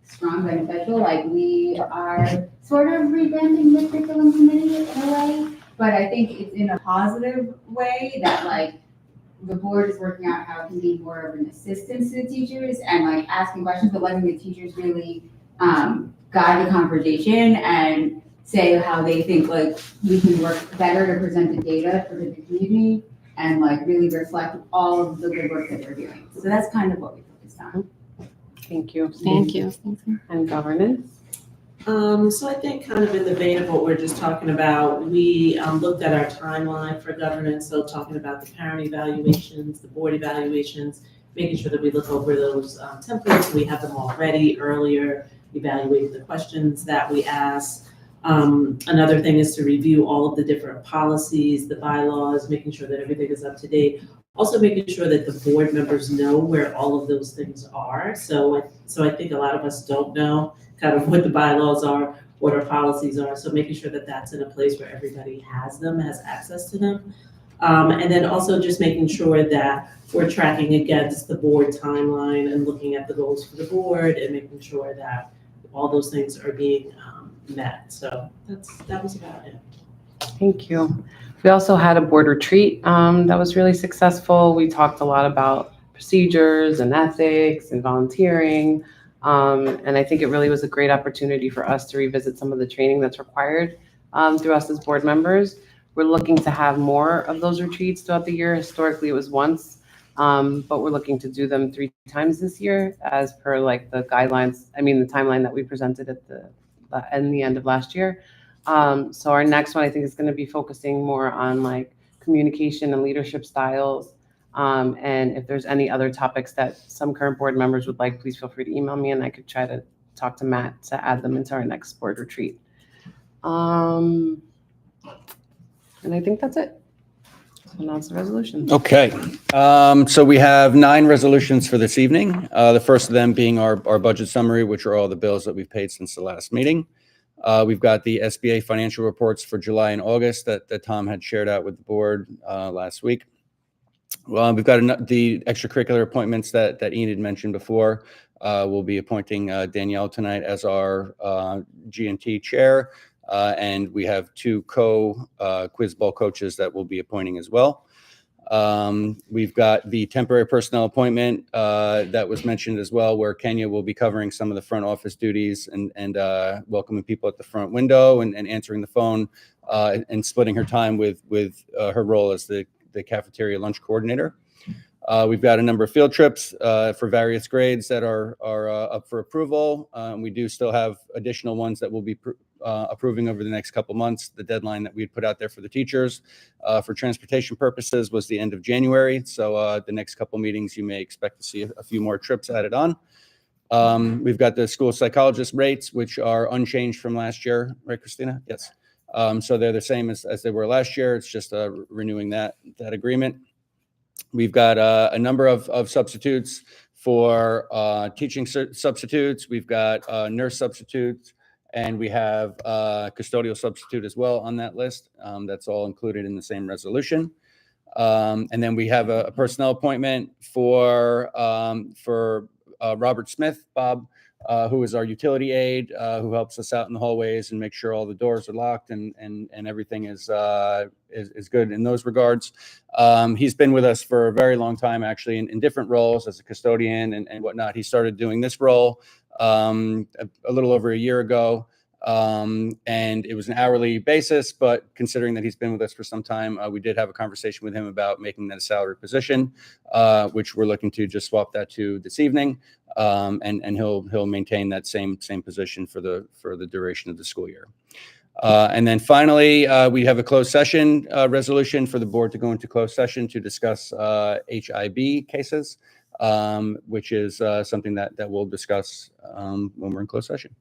strong, beneficial. Like we are sort of revamping the curriculum committee in a way, but I think it's in a positive way that like the board is working out how it can be more of an assistance to the teachers and like asking questions, but letting the teachers really guide the conversation and say how they think like we can work better to present the data for the community and like really reflect all of the good work that they're doing. So that's kind of what we focused on. Thank you. Thank you. And governance? So I think kind of in the vein of what we're just talking about, we looked at our timeline for governance, so talking about the parent evaluations, the board evaluations, making sure that we look over those templates, we have them all ready earlier, evaluate the questions that we ask. Another thing is to review all of the different policies, the bylaws, making sure that everything is up to date. Also making sure that the board members know where all of those things are. So I think a lot of us don't know kind of what the bylaws are, what our policies are. So making sure that that's in a place where everybody has them, has access to them. And then also just making sure that we're tracking against the board timeline and looking at the goals for the board and making sure that all those things are being met. So that was about it. Thank you. We also had a board retreat that was really successful. We talked a lot about procedures and ethics and volunteering. And I think it really was a great opportunity for us to revisit some of the training that's required through us as board members. We're looking to have more of those retreats throughout the year. Historically, it was once, but we're looking to do them 3 times this year as per like the guidelines, the timeline that we presented at the end of last year. So our next one, I think, is going to be focusing more on like communication and leadership styles. And if there's any other topics that some current board members would like, please feel free to email me and I could try to talk to Matt to add them into our next board retreat. And I think that's it. Announce the resolutions. Okay, so we have 9 resolutions for this evening. The first of them being our budget summary, which are all the bills that we've paid since the last meeting. We've got the SBA financial reports for July and August that Tom had shared out with the board last week. Well, we've got the extracurricular appointments that Enid mentioned before. We'll be appointing Danielle tonight as our G&T chair, and we have two quiz ball coaches that we'll be appointing as well. We've got the temporary personnel appointment that was mentioned as well, where Kenya will be covering some of the front office duties and welcoming people at the front window and answering the phone and splitting her time with her role as the cafeteria lunch coordinator. We've got a number of field trips for various grades that are up for approval. We do still have additional ones that we'll be approving over the next couple months. The deadline that we had put out there for the teachers for transportation purposes was the end of January. So the next couple meetings, you may expect to see a few more trips added on. We've got the school psychologist rates, which are unchanged from last year, right, Christina? Yes. So they're the same as they were last year. It's just renewing that agreement. We've got a number of substitutes for teaching substitutes. We've got nurse substitutes, and we have custodial substitute as well on that list. That's all included in the same resolution. And then we have a personnel appointment for Robert Smith, Bob, who is our utility aide, who helps us out in the hallways and make sure all the doors are locked and everything is good in those regards. He's been with us for a very long time, actually, in different roles as a custodian and whatnot. He started doing this role a little over a year ago. And it was an hourly basis, but considering that he's been with us for some time, we did have a conversation with him about making that a salary position, which we're looking to just swap that to this evening. And he'll maintain that same position for the duration of the school year. And then finally, we have a closed session resolution for the board to go into closed session to discuss HIB cases, which is something that we'll discuss when we're in closed session.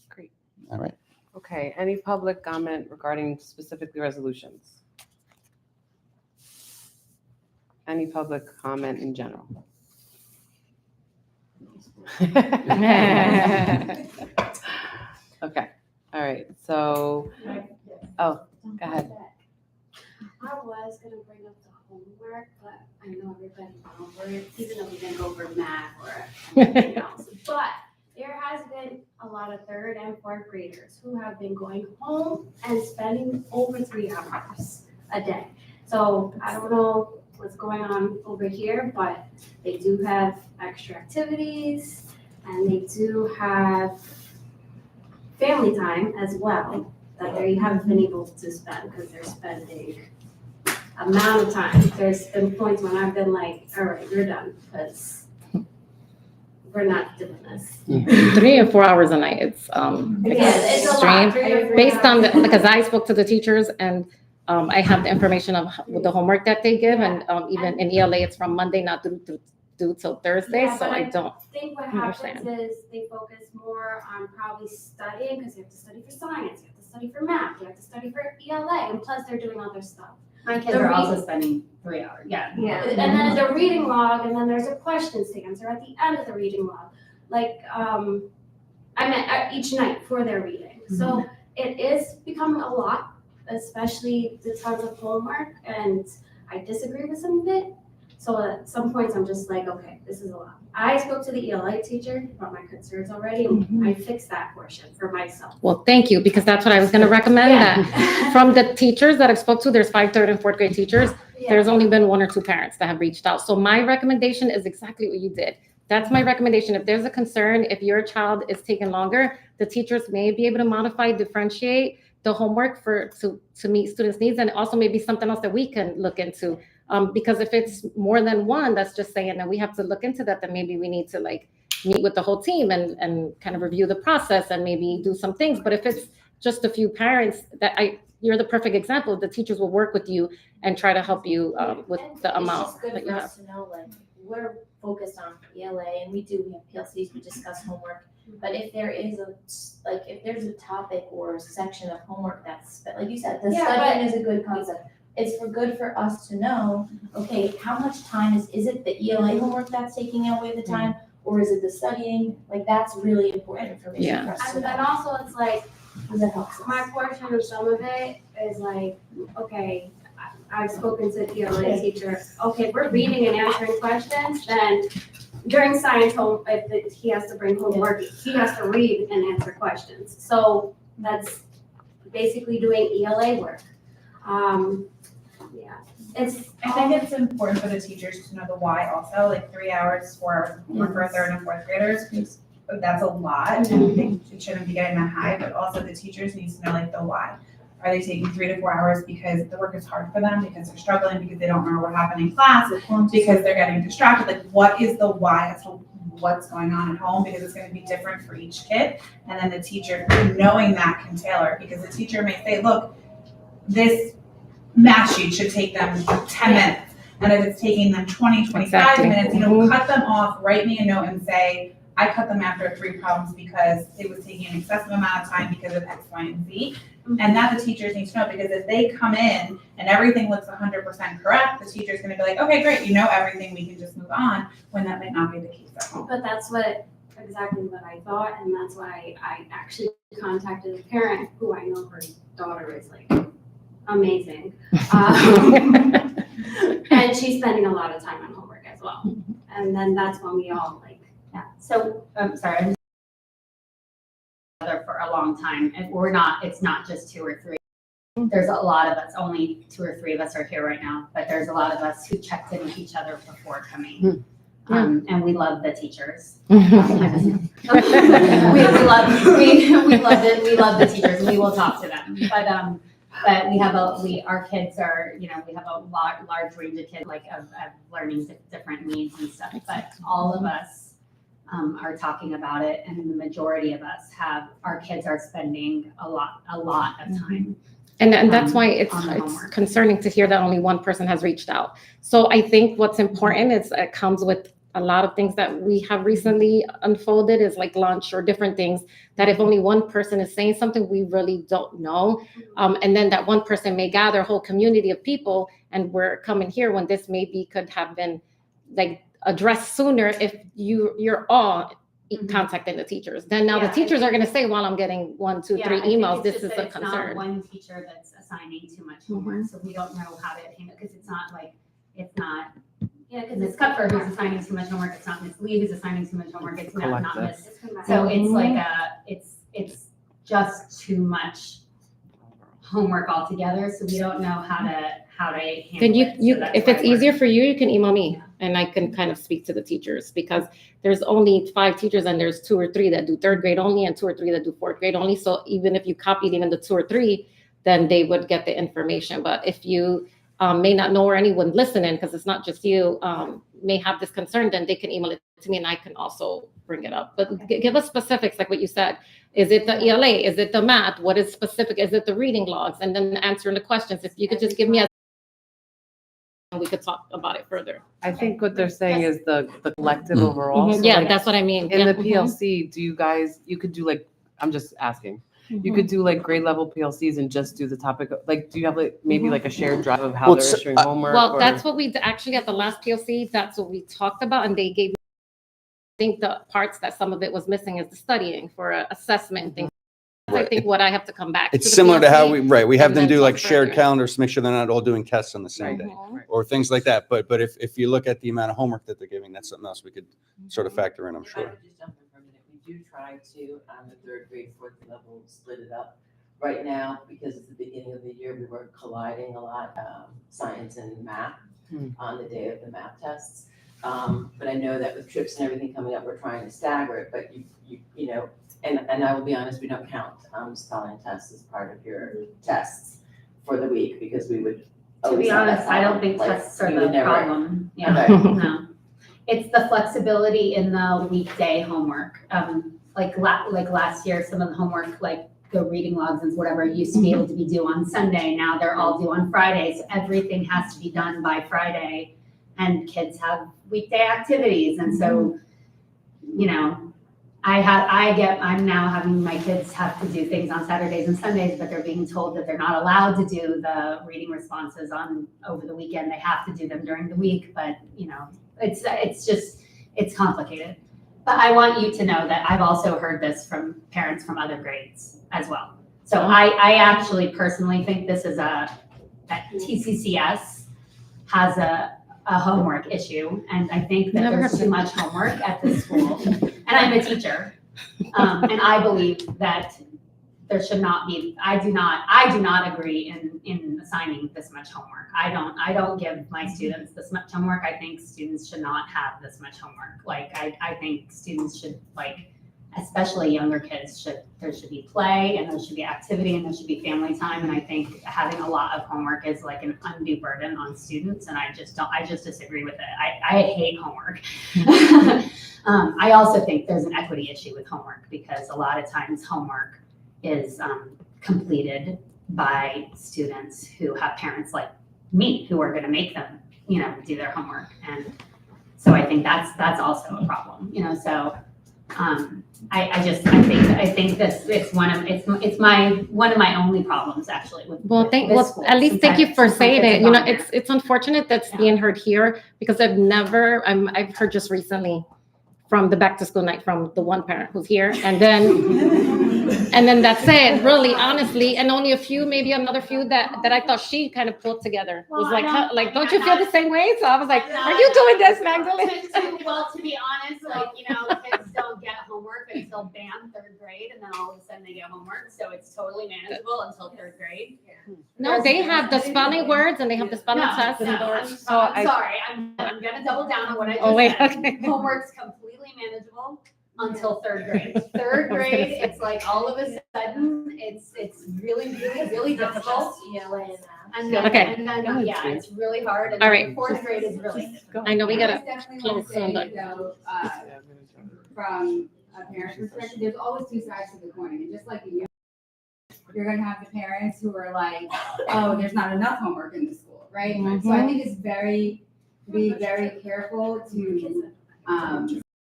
Great. All right. Okay, any public comment regarding specifically resolutions? Any public comment in general? Okay, all right, so, oh, go ahead. I was gonna bring up the homework, but I know everybody went over it, even though we didn't go over math or anything else. But there has been a lot of third and fourth graders who have been going home and spending over 3 hours a day. So I don't know what's going on over here, but they do have extra activities and they do have family time as well that they haven't been able to spend because they're spending amount of time. There's been points when I've been like, all right, you're done, because we're not doing this. 3 and 4 hours a night, it's It's a lot. 3 or 4 based on hours. because I spoke to the teachers and I have the information of the homework that they give, and even in ELA, it's from Monday, not due till Thursday, Yeah, so but I don't I think what happens understand. is they focus more on probably studying, because you have to study for science, you have to study for math, you have to study for ELA, and plus they're doing other stuff. My kids are also spending 3 hours, yeah. And then there's a reading log, and then there's a questions to answer at the end of the reading log. Like, I meant each night for their reading. So it is becoming a lot, especially the tons of homework, and I disagree with some of it. So at some points, I'm just like, okay, this is a lot. I spoke to the ELA teacher about my concerns already, and I fixed that portion for myself. Well, thank you, because that's what I was gonna recommend, that from the teachers that I've spoke to, there's 5 third and fourth grade teachers, there's only been 1 or 2 parents that have reached out. So my recommendation is exactly what you did. That's my recommendation. If there's a concern, if your child is taking longer, the teachers may be able to modify, differentiate the homework to meet students' needs, and also maybe something else that we can look into. Because if it's more than one, that's just saying that we have to look into that, then maybe we need to like meet with the whole team and kind of review the process and maybe do some things. But if it's just a few parents, you're the perfect example. The teachers will work with you and try to help you with the amount It's just good that you for have. us to know, like, we're focused on ELA and we have PLCs, we discuss homework. But if there is if there's a topic or a section of homework that's, like you said, the studying is a good concept. It's good for us to know, okay, how much time is it the ELA homework that's taking away the time, or is it the studying? Like, that's really important information for us to And then know. also it's like, That helps us. my portion of some of it is like, okay, I've spoken to the ELA teacher, okay, if we're reading and answering questions, then during science home, he has to bring homework, he has to read and answer questions. So that's basically doing ELA work. Yeah, I think it's important for the teachers to know the why also, like 3 hours, 4 hours of homework for third and fourth graders. That's a lot, and it shouldn't be getting that high, but also the teachers need to know like the why. Are they taking 3 to 4 hours because the work is hard for them, because they're struggling, because they don't remember what happened in class, because they're getting distracted? Like, what is the why as to what's going on at home? Because it's going to be different for each kid. And then the teacher, knowing that, can tailor, because the teacher may say, look, this math sheet should take them 10 minutes. And if it's taking them 20, 25 minutes, cut them off, write me a note and say, I cut them after 3 problems because it was taking an excessive amount of time because of X, Y, and Z. And that the teachers need to know, because if they come in and everything looks 100% correct, the teacher's gonna be like, okay, great, you know everything, we can just move on, when that might not be the case at home. but that's exactly what I thought, and that's why I actually contacted a parent who I know her daughter is like amazing. And she's spending a lot of time on homework as well. And then that's when we all like, Yeah, so, I'm sorry, I'm together for a long time, and it's not just 2 or 3. There's a lot of us, only 2 or 3 of us are here right now, but there's a lot of us who checked in with each other before coming. And we love the teachers. We love the teachers, and we will talk to them. But our kids are, we have a large range of kids, like of learning different needs and stuff. But all of us are talking about it, and the majority of us our kids are spending a lot of time. And that's why it's concerning to hear that only one person has reached out. So I think what's important is it comes with a lot of things that we have recently unfolded, is like lunch or different things, that if only one person is saying something, we really don't know. And then that one person may gather a whole community of people, and we're coming here when this maybe could have been like addressed sooner if you're all contacting the teachers. Then now the teachers are gonna say, well, I'm getting 1, 2, 3 emails, this is a concern. It's not one teacher that's assigning too much homework, so we don't know how to handle it, because it's not Ms. Cutler who's assigning too much homework, it's not Ms. Lee who's assigning too much homework, it's not Ms. So it's like it's just too much homework altogether, so we don't know how to handle it. Then So if it's easier for you, you can email me, and I can kind of speak to the teachers, because there's only 5 teachers, and there's 2 or 3 that do 3rd grade only, and 2 or 3 that do 4th grade only. So even if you copied even the 2 or 3, then they would get the information. But if you may not know, or anyone listening, because it's not just you, may have this concern, then they can email it to me, and I can also bring it up. But give us specifics, like what you said. Is it the ELA? Is it the math? What is specific? Is it the reading logs? And then answering the questions. If you could just give me we could talk about it further. I think what they're saying is the collective overall. So Yeah, like, that's what I mean. in Yeah. the PLC, you could do like, I'm just asking. You could do like grade level PLCs and just do the topic. Like, do you have like maybe like a shared drive of how they're issuing homework? Well, that's what we actually at the last PLC, that's what we talked about, and they gave me, I think the parts that some of it was missing is the studying for assessment and things. That's, I think, what I have to come back. It's similar to how we have them do like talk shared further. calendars to make sure they're not all doing tests on the same day or things like that. But if you look at the amount of homework that they're giving, that's something else we could sort of factor in, I'm sure. Just jump in for a minute. We do try to, on the 3rd grade, 4th level, split it up. Right now, because it's the beginning of the year, we were colliding a lot, science and math on the day of the math tests. But I know that with trips and everything coming up, we're trying to stagger it, but you know, and I will be honest, we don't count spelling tests as part of your tests for the week, because we would To be honest, I don't think tests are the problem. Yeah, Okay. no. It's the flexibility in the weekday homework. Like last year, some of the homework, like the reading logs and whatever, used to be able to be due on Sunday. Now they're all due on Friday. So everything has to be done by Friday, and kids have weekday activities. And so, I'm now having my kids have to do things on Saturdays and Sundays, but they're being told that they're not allowed to do the reading responses over the weekend. They have to do them during the week, but it's complicated. But I want you to know that I've also heard this from parents from other grades as well. So I actually personally think this is that TCCS has a homework issue, and I think that Never there's heard too much homework at this school. And I'm a teacher, and I believe that there should not be, I do not agree in assigning this much homework. I don't give my students this much homework. I think students should not have this much homework. Like, I think students should, like, especially younger kids, there should be play, and there should be activity, and there should be family time. And I think having a lot of homework is like an undue burden on students, and I just disagree with it. I hate homework. I also think there's an equity issue with homework, because a lot of times homework is completed by students who have parents like me who are going to make them, do their homework. And so I think that's also a problem, so I think this, it's one of my only problems actually with this school, at least since thank you for since my saying kids it. have gone there. It's unfortunate that's being heard here, because I've heard just recently from the back to school night from the one parent who's here, and then that's it, really, honestly, and only a few, maybe another few that I thought she kind of pulled together. Well, Was like, I don't- don't you feel the same way? So I was like, are you doing this, Magdalene? Well, to be honest, kids don't get homework until BAM, 3rd grade, and then all of a sudden they get homework, so it's totally manageable until 3rd grade. No, they have the spelling words and they have the spelling tests. I'm sorry, I'm gonna double down on what I just Oh, wait, said. okay. Homework's completely manageable until 3rd grade. 3rd grade, it's like all of a sudden, it's really, really, really difficult. And then, Okay. it's really hard. And All then right. 4th grade is really difficult. I know we gotta Definitely want close to say, soon, but from a parent's perspective, there's always two sides to the coin. And just like you're gonna have the parents who are like, oh, there's not enough homework in the school, right? So I think it's be very careful to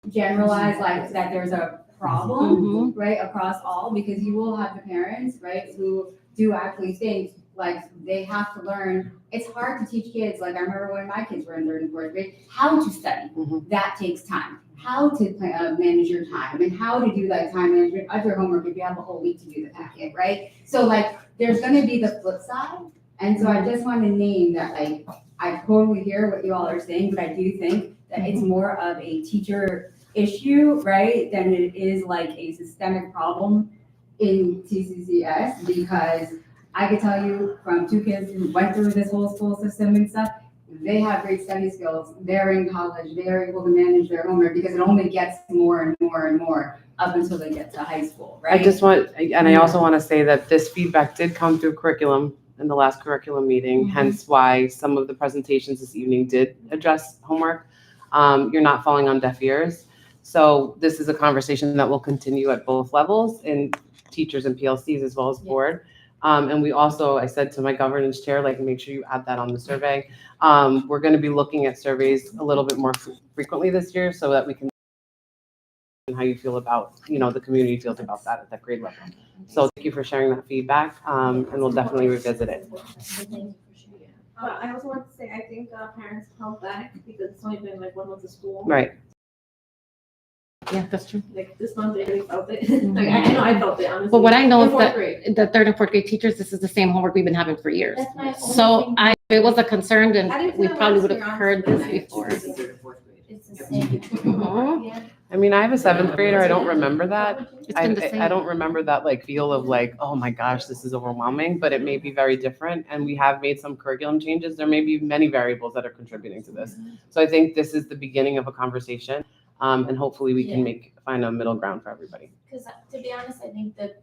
generalize like that there's a problem, right, across all, because you will have the parents, right, who do actually think like they have to learn. It's hard to teach kids. Like I remember when my kids were in 3rd and 4th grade, how to study. That takes time. How to manage your time, and how to do like time management of your homework if you have a whole week to do the packet, right? So like there's going to be the flip side. And so I just want to name that, like, I totally hear what you all are saying, but I do think that it's more of a teacher issue, right, than it is like a systemic problem in TCCS, because I could tell you from 2 kids who went through this whole school system and stuff, they have great study skills. They're in college. They're able to manage their homework because it only gets more and more and more up until they get to high school, right? I also want to say that this feedback did come through curriculum in the last curriculum meeting, hence why some of the presentations this evening did address homework. You're not falling on deaf ears. So this is a conversation that will continue at both levels, in teachers and PLCs as well as board. And we also, I said to my governance chair, like, make sure you add that on the survey. We're going to be looking at surveys a little bit more frequently this year, so that we can how you feel about, the community feels about that at that grade level. So thank you for sharing that feedback, and we'll definitely revisit it. I also want to say, I think parents held back because it's only been like 1 month of school. Right. Yeah, that's true. Like this month, they really felt it. Like I know I felt it, honestly. But what I know In is 4th that grade. the 3rd and 4th grade teachers, this is the same homework we've been having for years. That's my only So thing. if it was a concern, I then didn't we feel probably like would have you're heard on this tonight. before. It's the same. Mhm. Yeah. I mean, I have a 7th grader. I don't remember that. It's been the same. I don't remember that like feel of like, oh my gosh, this is overwhelming, but it may be very different. And we have made some curriculum changes. There may be many variables that are contributing to this. So I think this is the beginning of a conversation. And hopefully we can find a middle ground for everybody. Because to be honest, I think that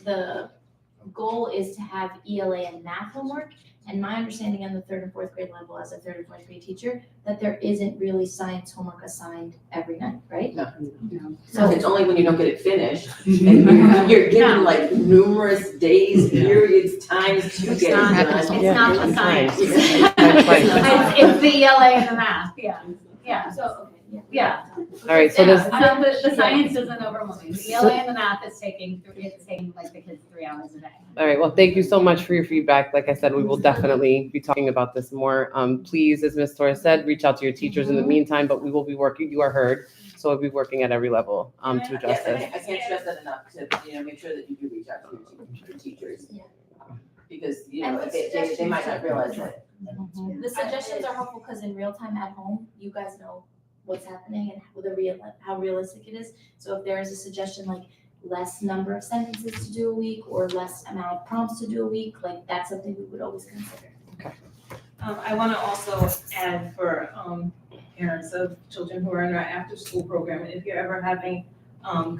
the goal is to have ELA and math homework. And my understanding on the 3rd and 4th grade level as a 3rd and 4th grade teacher, that there isn't really science homework assigned every night, right? No. So It's only when you don't get it finished, and you're given like numerous days, periods, times to get it done. It's not the science. Right. It's the ELA and the math, yeah. So, okay, Yeah. All right, so this, The science isn't overwhelming. The ELA and the math is taking like the kids 3 hours a day. all right, well, thank you so much for your feedback. Like I said, we will definitely be talking about this more. Please, as Ms. Torres said, reach out to your teachers in the meantime, but we will be working, you are heard. So we'll be working at every level to address Yes, and this. I can't stress that enough, to, make sure that you do reach out to your teachers. because, you And know, with they might not suggestions, realize that. The suggestions are helpful because in real time at home, you guys know what's happening and how realistic it is. So if there is a suggestion like less number of sentences to do a week or less amount of prompts to do a week, like that's something we would always consider. I want to also add for parents of children who are in our after-school program, if you're ever having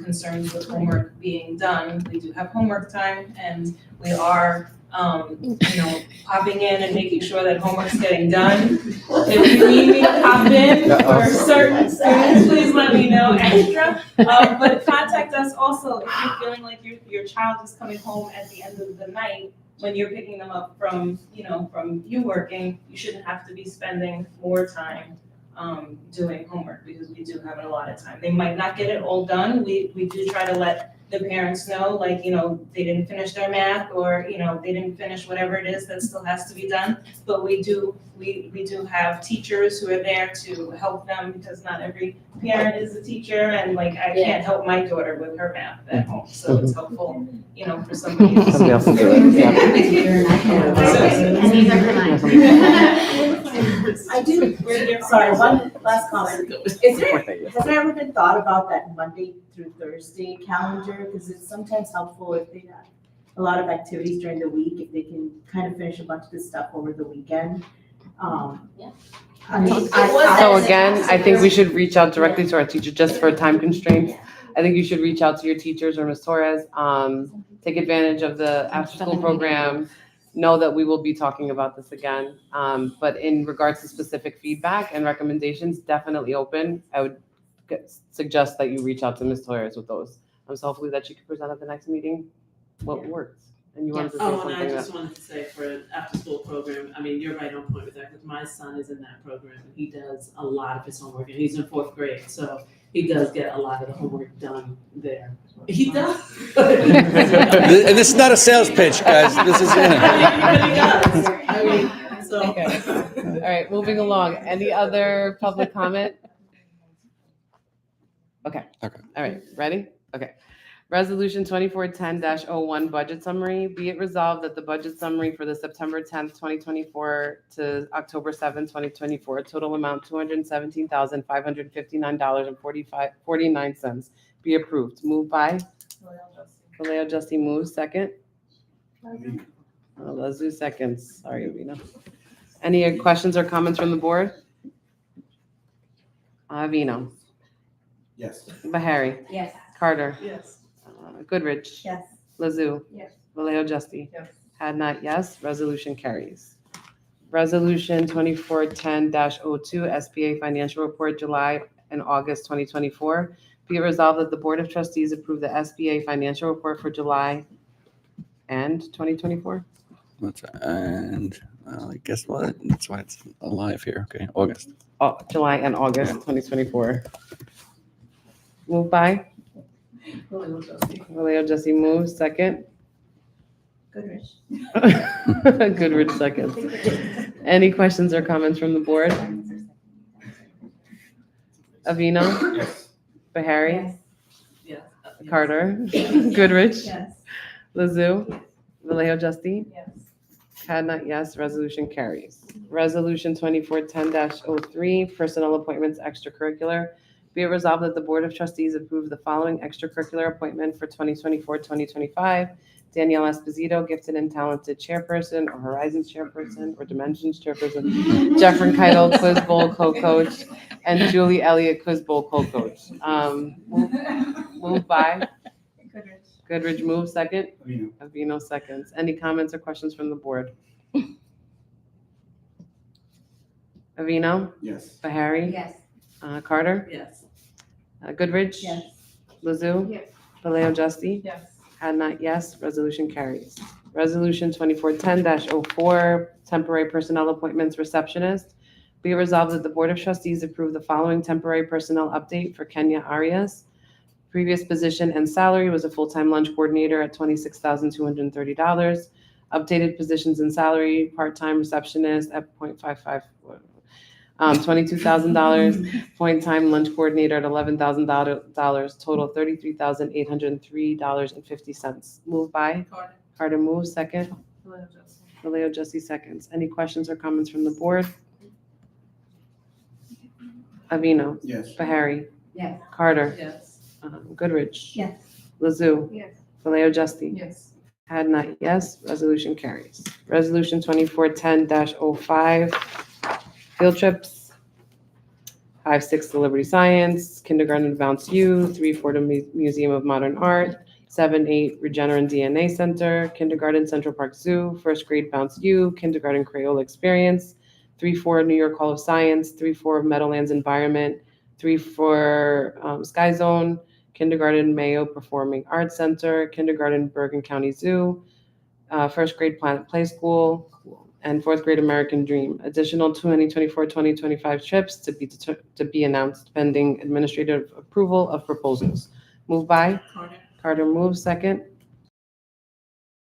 concerns with homework being done, we do have homework time, and we are, popping in and making sure that homework's getting done. If you need me to pop in for certain students, please let me know extra. But contact us also if you're feeling like your child is coming home at the end of the night. When you're picking them up from you working, you shouldn't have to be spending more time doing homework because we do have a lot of time. They might not get it all done. We do try to let the parents know, like, they didn't finish their math or, they didn't finish whatever it is that still has to be done. But we do have teachers who are there to help them because not every parent is a teacher and like I can't help my daughter with her math at home. So it's helpful, for somebody else. Somebody else will do it, yeah. And these are for mine. I do, sorry, one last comment. Has there ever been thought about that Monday through Thursday calendar? Because it's sometimes helpful if they have a lot of activities during the week, if they can kind of finish a bunch of this stuff over the weekend. I mean, So again, I think we should reach out directly to our teacher just for time constraints. I think you should reach out to your teachers or Ms. Torres, take advantage of the after-school program. Know that we will be talking about this again. But in regards to specific feedback and recommendations, definitely open. I would suggest that you reach out to Ms. Torres with those. So hopefully that you can present at the next meeting what works. And you wanted to say Oh, and something I that. just wanted to say for an after-school program, I mean, you're right on point with that, because my son is in that program, and he does a lot of his homework, and he's in 4th grade, so he does get a lot of the homework done there. He does. And this is not a sales pitch, guys. This is it. I mean, so. Okay. All right, moving along. Any other public comment? Okay. All right, ready? Okay. Resolution 2410-01 Budget Summary. Be it resolved that the budget summary for the September 10th, 2024 to October 7th, 2024, total amount $217,559.49 be approved. Moved by? Vallejo Justy moves. Second? Lazu seconds. Sorry, Avina. Any questions or comments from the board? Avino. Yes. Bahari. Yes. Carter. Yes. Goodrich. Yes. Lazu. Yes. Vallejo Justy. Yes. Had not, yes. Resolution carries. Resolution 2410-02 SBA Financial Report July and August 2024. Be it resolved that the Board of Trustees approve the SBA Financial Report for July and 2024. And guess what? That's why it's alive here. Okay, August. Oh, July and August 2024. Moved by? Vallejo Justy moves. Second? Goodrich. Goodrich seconds. Any questions or comments from the board? Avino? Yes. Bahari? Yes. Carter? Goodrich? Yes. Lazu? Vallejo Justy? Yes. Had not, yes. Resolution carries. Resolution 2410-03 Personnel Appointments Extracurricular. Be it resolved that the Board of Trustees approve the following extracurricular appointment for 2024-2025. Danielle Esposito, Gifted and Talented Chairperson, or Horizons Chairperson, or Dimensions Chairperson. Jeffrey Keitel, Quiz Bowl Co-Coach, and Julie Elliott, Quiz Bowl Co-Coach. Moved by? Goodrich moves. Second? Avino seconds. Any comments or questions from the board? Avino? Yes. Bahari? Yes. Carter? Yes. Goodrich? Yes. Lazu? Yes. Vallejo Justy? Yes. Had not, yes. Resolution carries. Resolution 2410-04 Temporary Personnel Appointments Receptionist. Be it resolved that the Board of Trustees approve the following temporary personnel update for Kenya Arias. Previous position and salary was a full-time lunch coordinator at $26,230. Updated positions and salary, part-time receptionist at $0.55, $22,000, point-time lunch coordinator at $11,000, total $33,803.50. Moved by? Carter. Carter moves. Second? Vallejo Justy seconds. Any questions or comments from the board? Avino. Yes. Bahari. Yes. Carter. Yes. Goodrich. Yes. Lazoo. Yes. Vallejo Justy. Yes. Had not, yes. Resolution carries. Resolution 2410-05, field trips. 5-6 to Liberty Science, kindergarten to Bounce U, 3-4 to Museum of Modern Art, 7-8 Regeneron DNA Center, kindergarten Central Park Zoo, first grade Bounce U, kindergarten Crayola Experience, 3-4 New York Hall of Science, 3-4 Meadowlands Environment, 3-4 Sky Zone, kindergarten Mayo Performing Arts Center, kindergarten Bergen County Zoo, first grade Planet Play School, and fourth grade American Dream. Additional 2024-2025 trips to be announced pending administrative approval of proposals. Moved by Carter moves, second.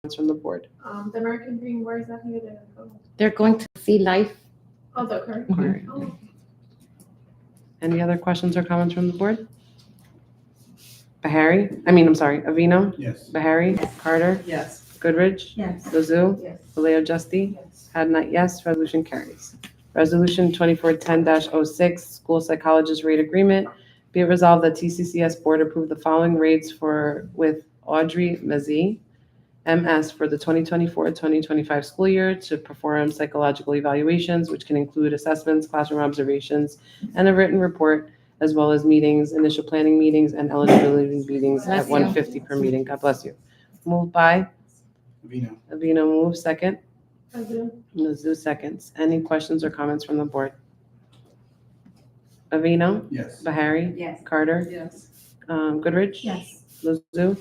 Comments from the board. The American Dream, where is that going to go? They're going to see life. Oh, the current. Aquarium. Oh. Any other questions or comments from the board? Avino? Yes. Bahari? Carter? Yes. Goodrich? Yes. Lazoo? Yes. Vallejo Justy? Yes. Had not, yes. Resolution carries. Resolution 2410-06, school psychologist rate agreement. Be it resolved that TCCS board approve the following rates with Audrey Mazzy, MS, for the 2024-2025 school year to perform psychological evaluations, which can include assessments, classroom observations, and a written report, as well as meetings, initial planning meetings, and eligibility meetings at Bless you. $150 per meeting. God bless you. Moved by Avino. Avino, moves, second. Lazoo. Mizzou seconds. Any questions or comments from the board? Avino? Yes. Bahari? Yes. Carter? Yes. Goodrich? Yes. Mizzou?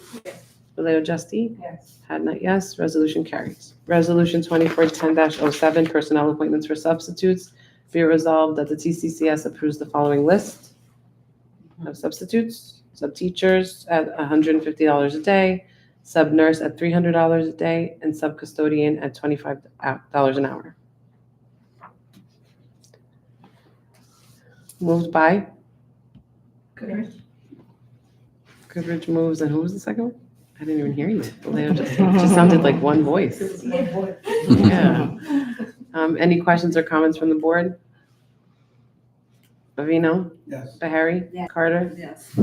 Vallejo Justy? Yes. Had not, yes. Resolution carries. Resolution 2410-07, personnel appointments for substitutes. Be it resolved that the TCCS approves the following list of substitutes: sub-teachers at $150 a day, sub-nurse at $300 a day, and sub-custodian at $25 an hour. Moved by Goodrich. Goodrich moves, and who was the second one? I didn't even hear you. Vallejo just sounded like one voice. Yeah. Any questions or comments from the board? Avino? Yes. Bahari? Yes. Carter? Yes.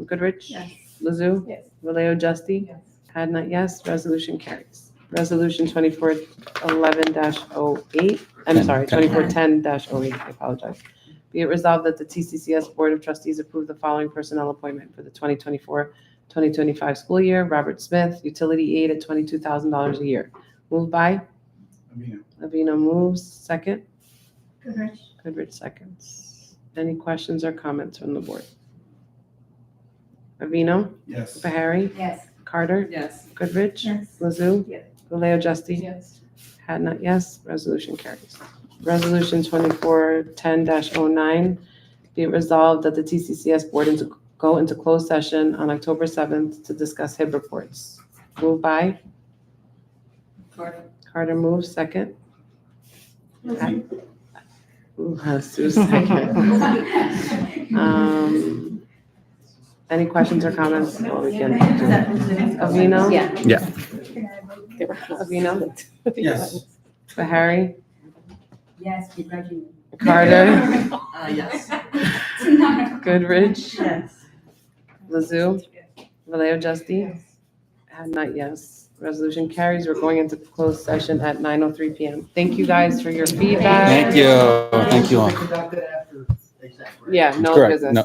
Goodrich? Yes. Lazoo? Yes. Vallejo Justy? Yes. Had not, yes. Resolution carries. Resolution 2411-08, I'm sorry, 2410-08, I apologize. Be it resolved that the TCCS Board of Trustees approve the following personnel appointment for the 2024-2025 school year. Robert Smith, utility aide at $22,000 a year. Moved by Avino. Avino moves, second. Goodrich. Goodrich seconds. Any questions or comments from the board? Avino? Yes. Bahari? Yes. Carter? Yes. Goodrich? Yes. Lazoo? Yes. Vallejo Justy? Yes. Had not, yes. Resolution carries. Resolution 2410-09, be it resolved that the TCCS board go into closed session on October 7th to discuss HIB reports. Moved by Carter. Carter moves, second. Avino. Sue second. Any questions or comments? Well, we can do Avino? Yeah. Yeah. Avino? Yes. Bahari? Yes, begrudgingly. Carter? Yes. Goodrich? Yes. Lazoo? Vallejo Justy? Had not, yes. Resolution carries. We're going into closed session at 9:03 PM. Thank you guys for your feedback. Thank you. Thank you all. Yeah, no Correct. business. No.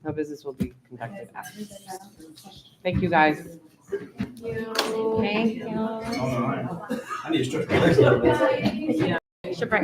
No business will be conducted after. Thank you, guys. Thank you. I need to stretch my legs a little bit. You should bring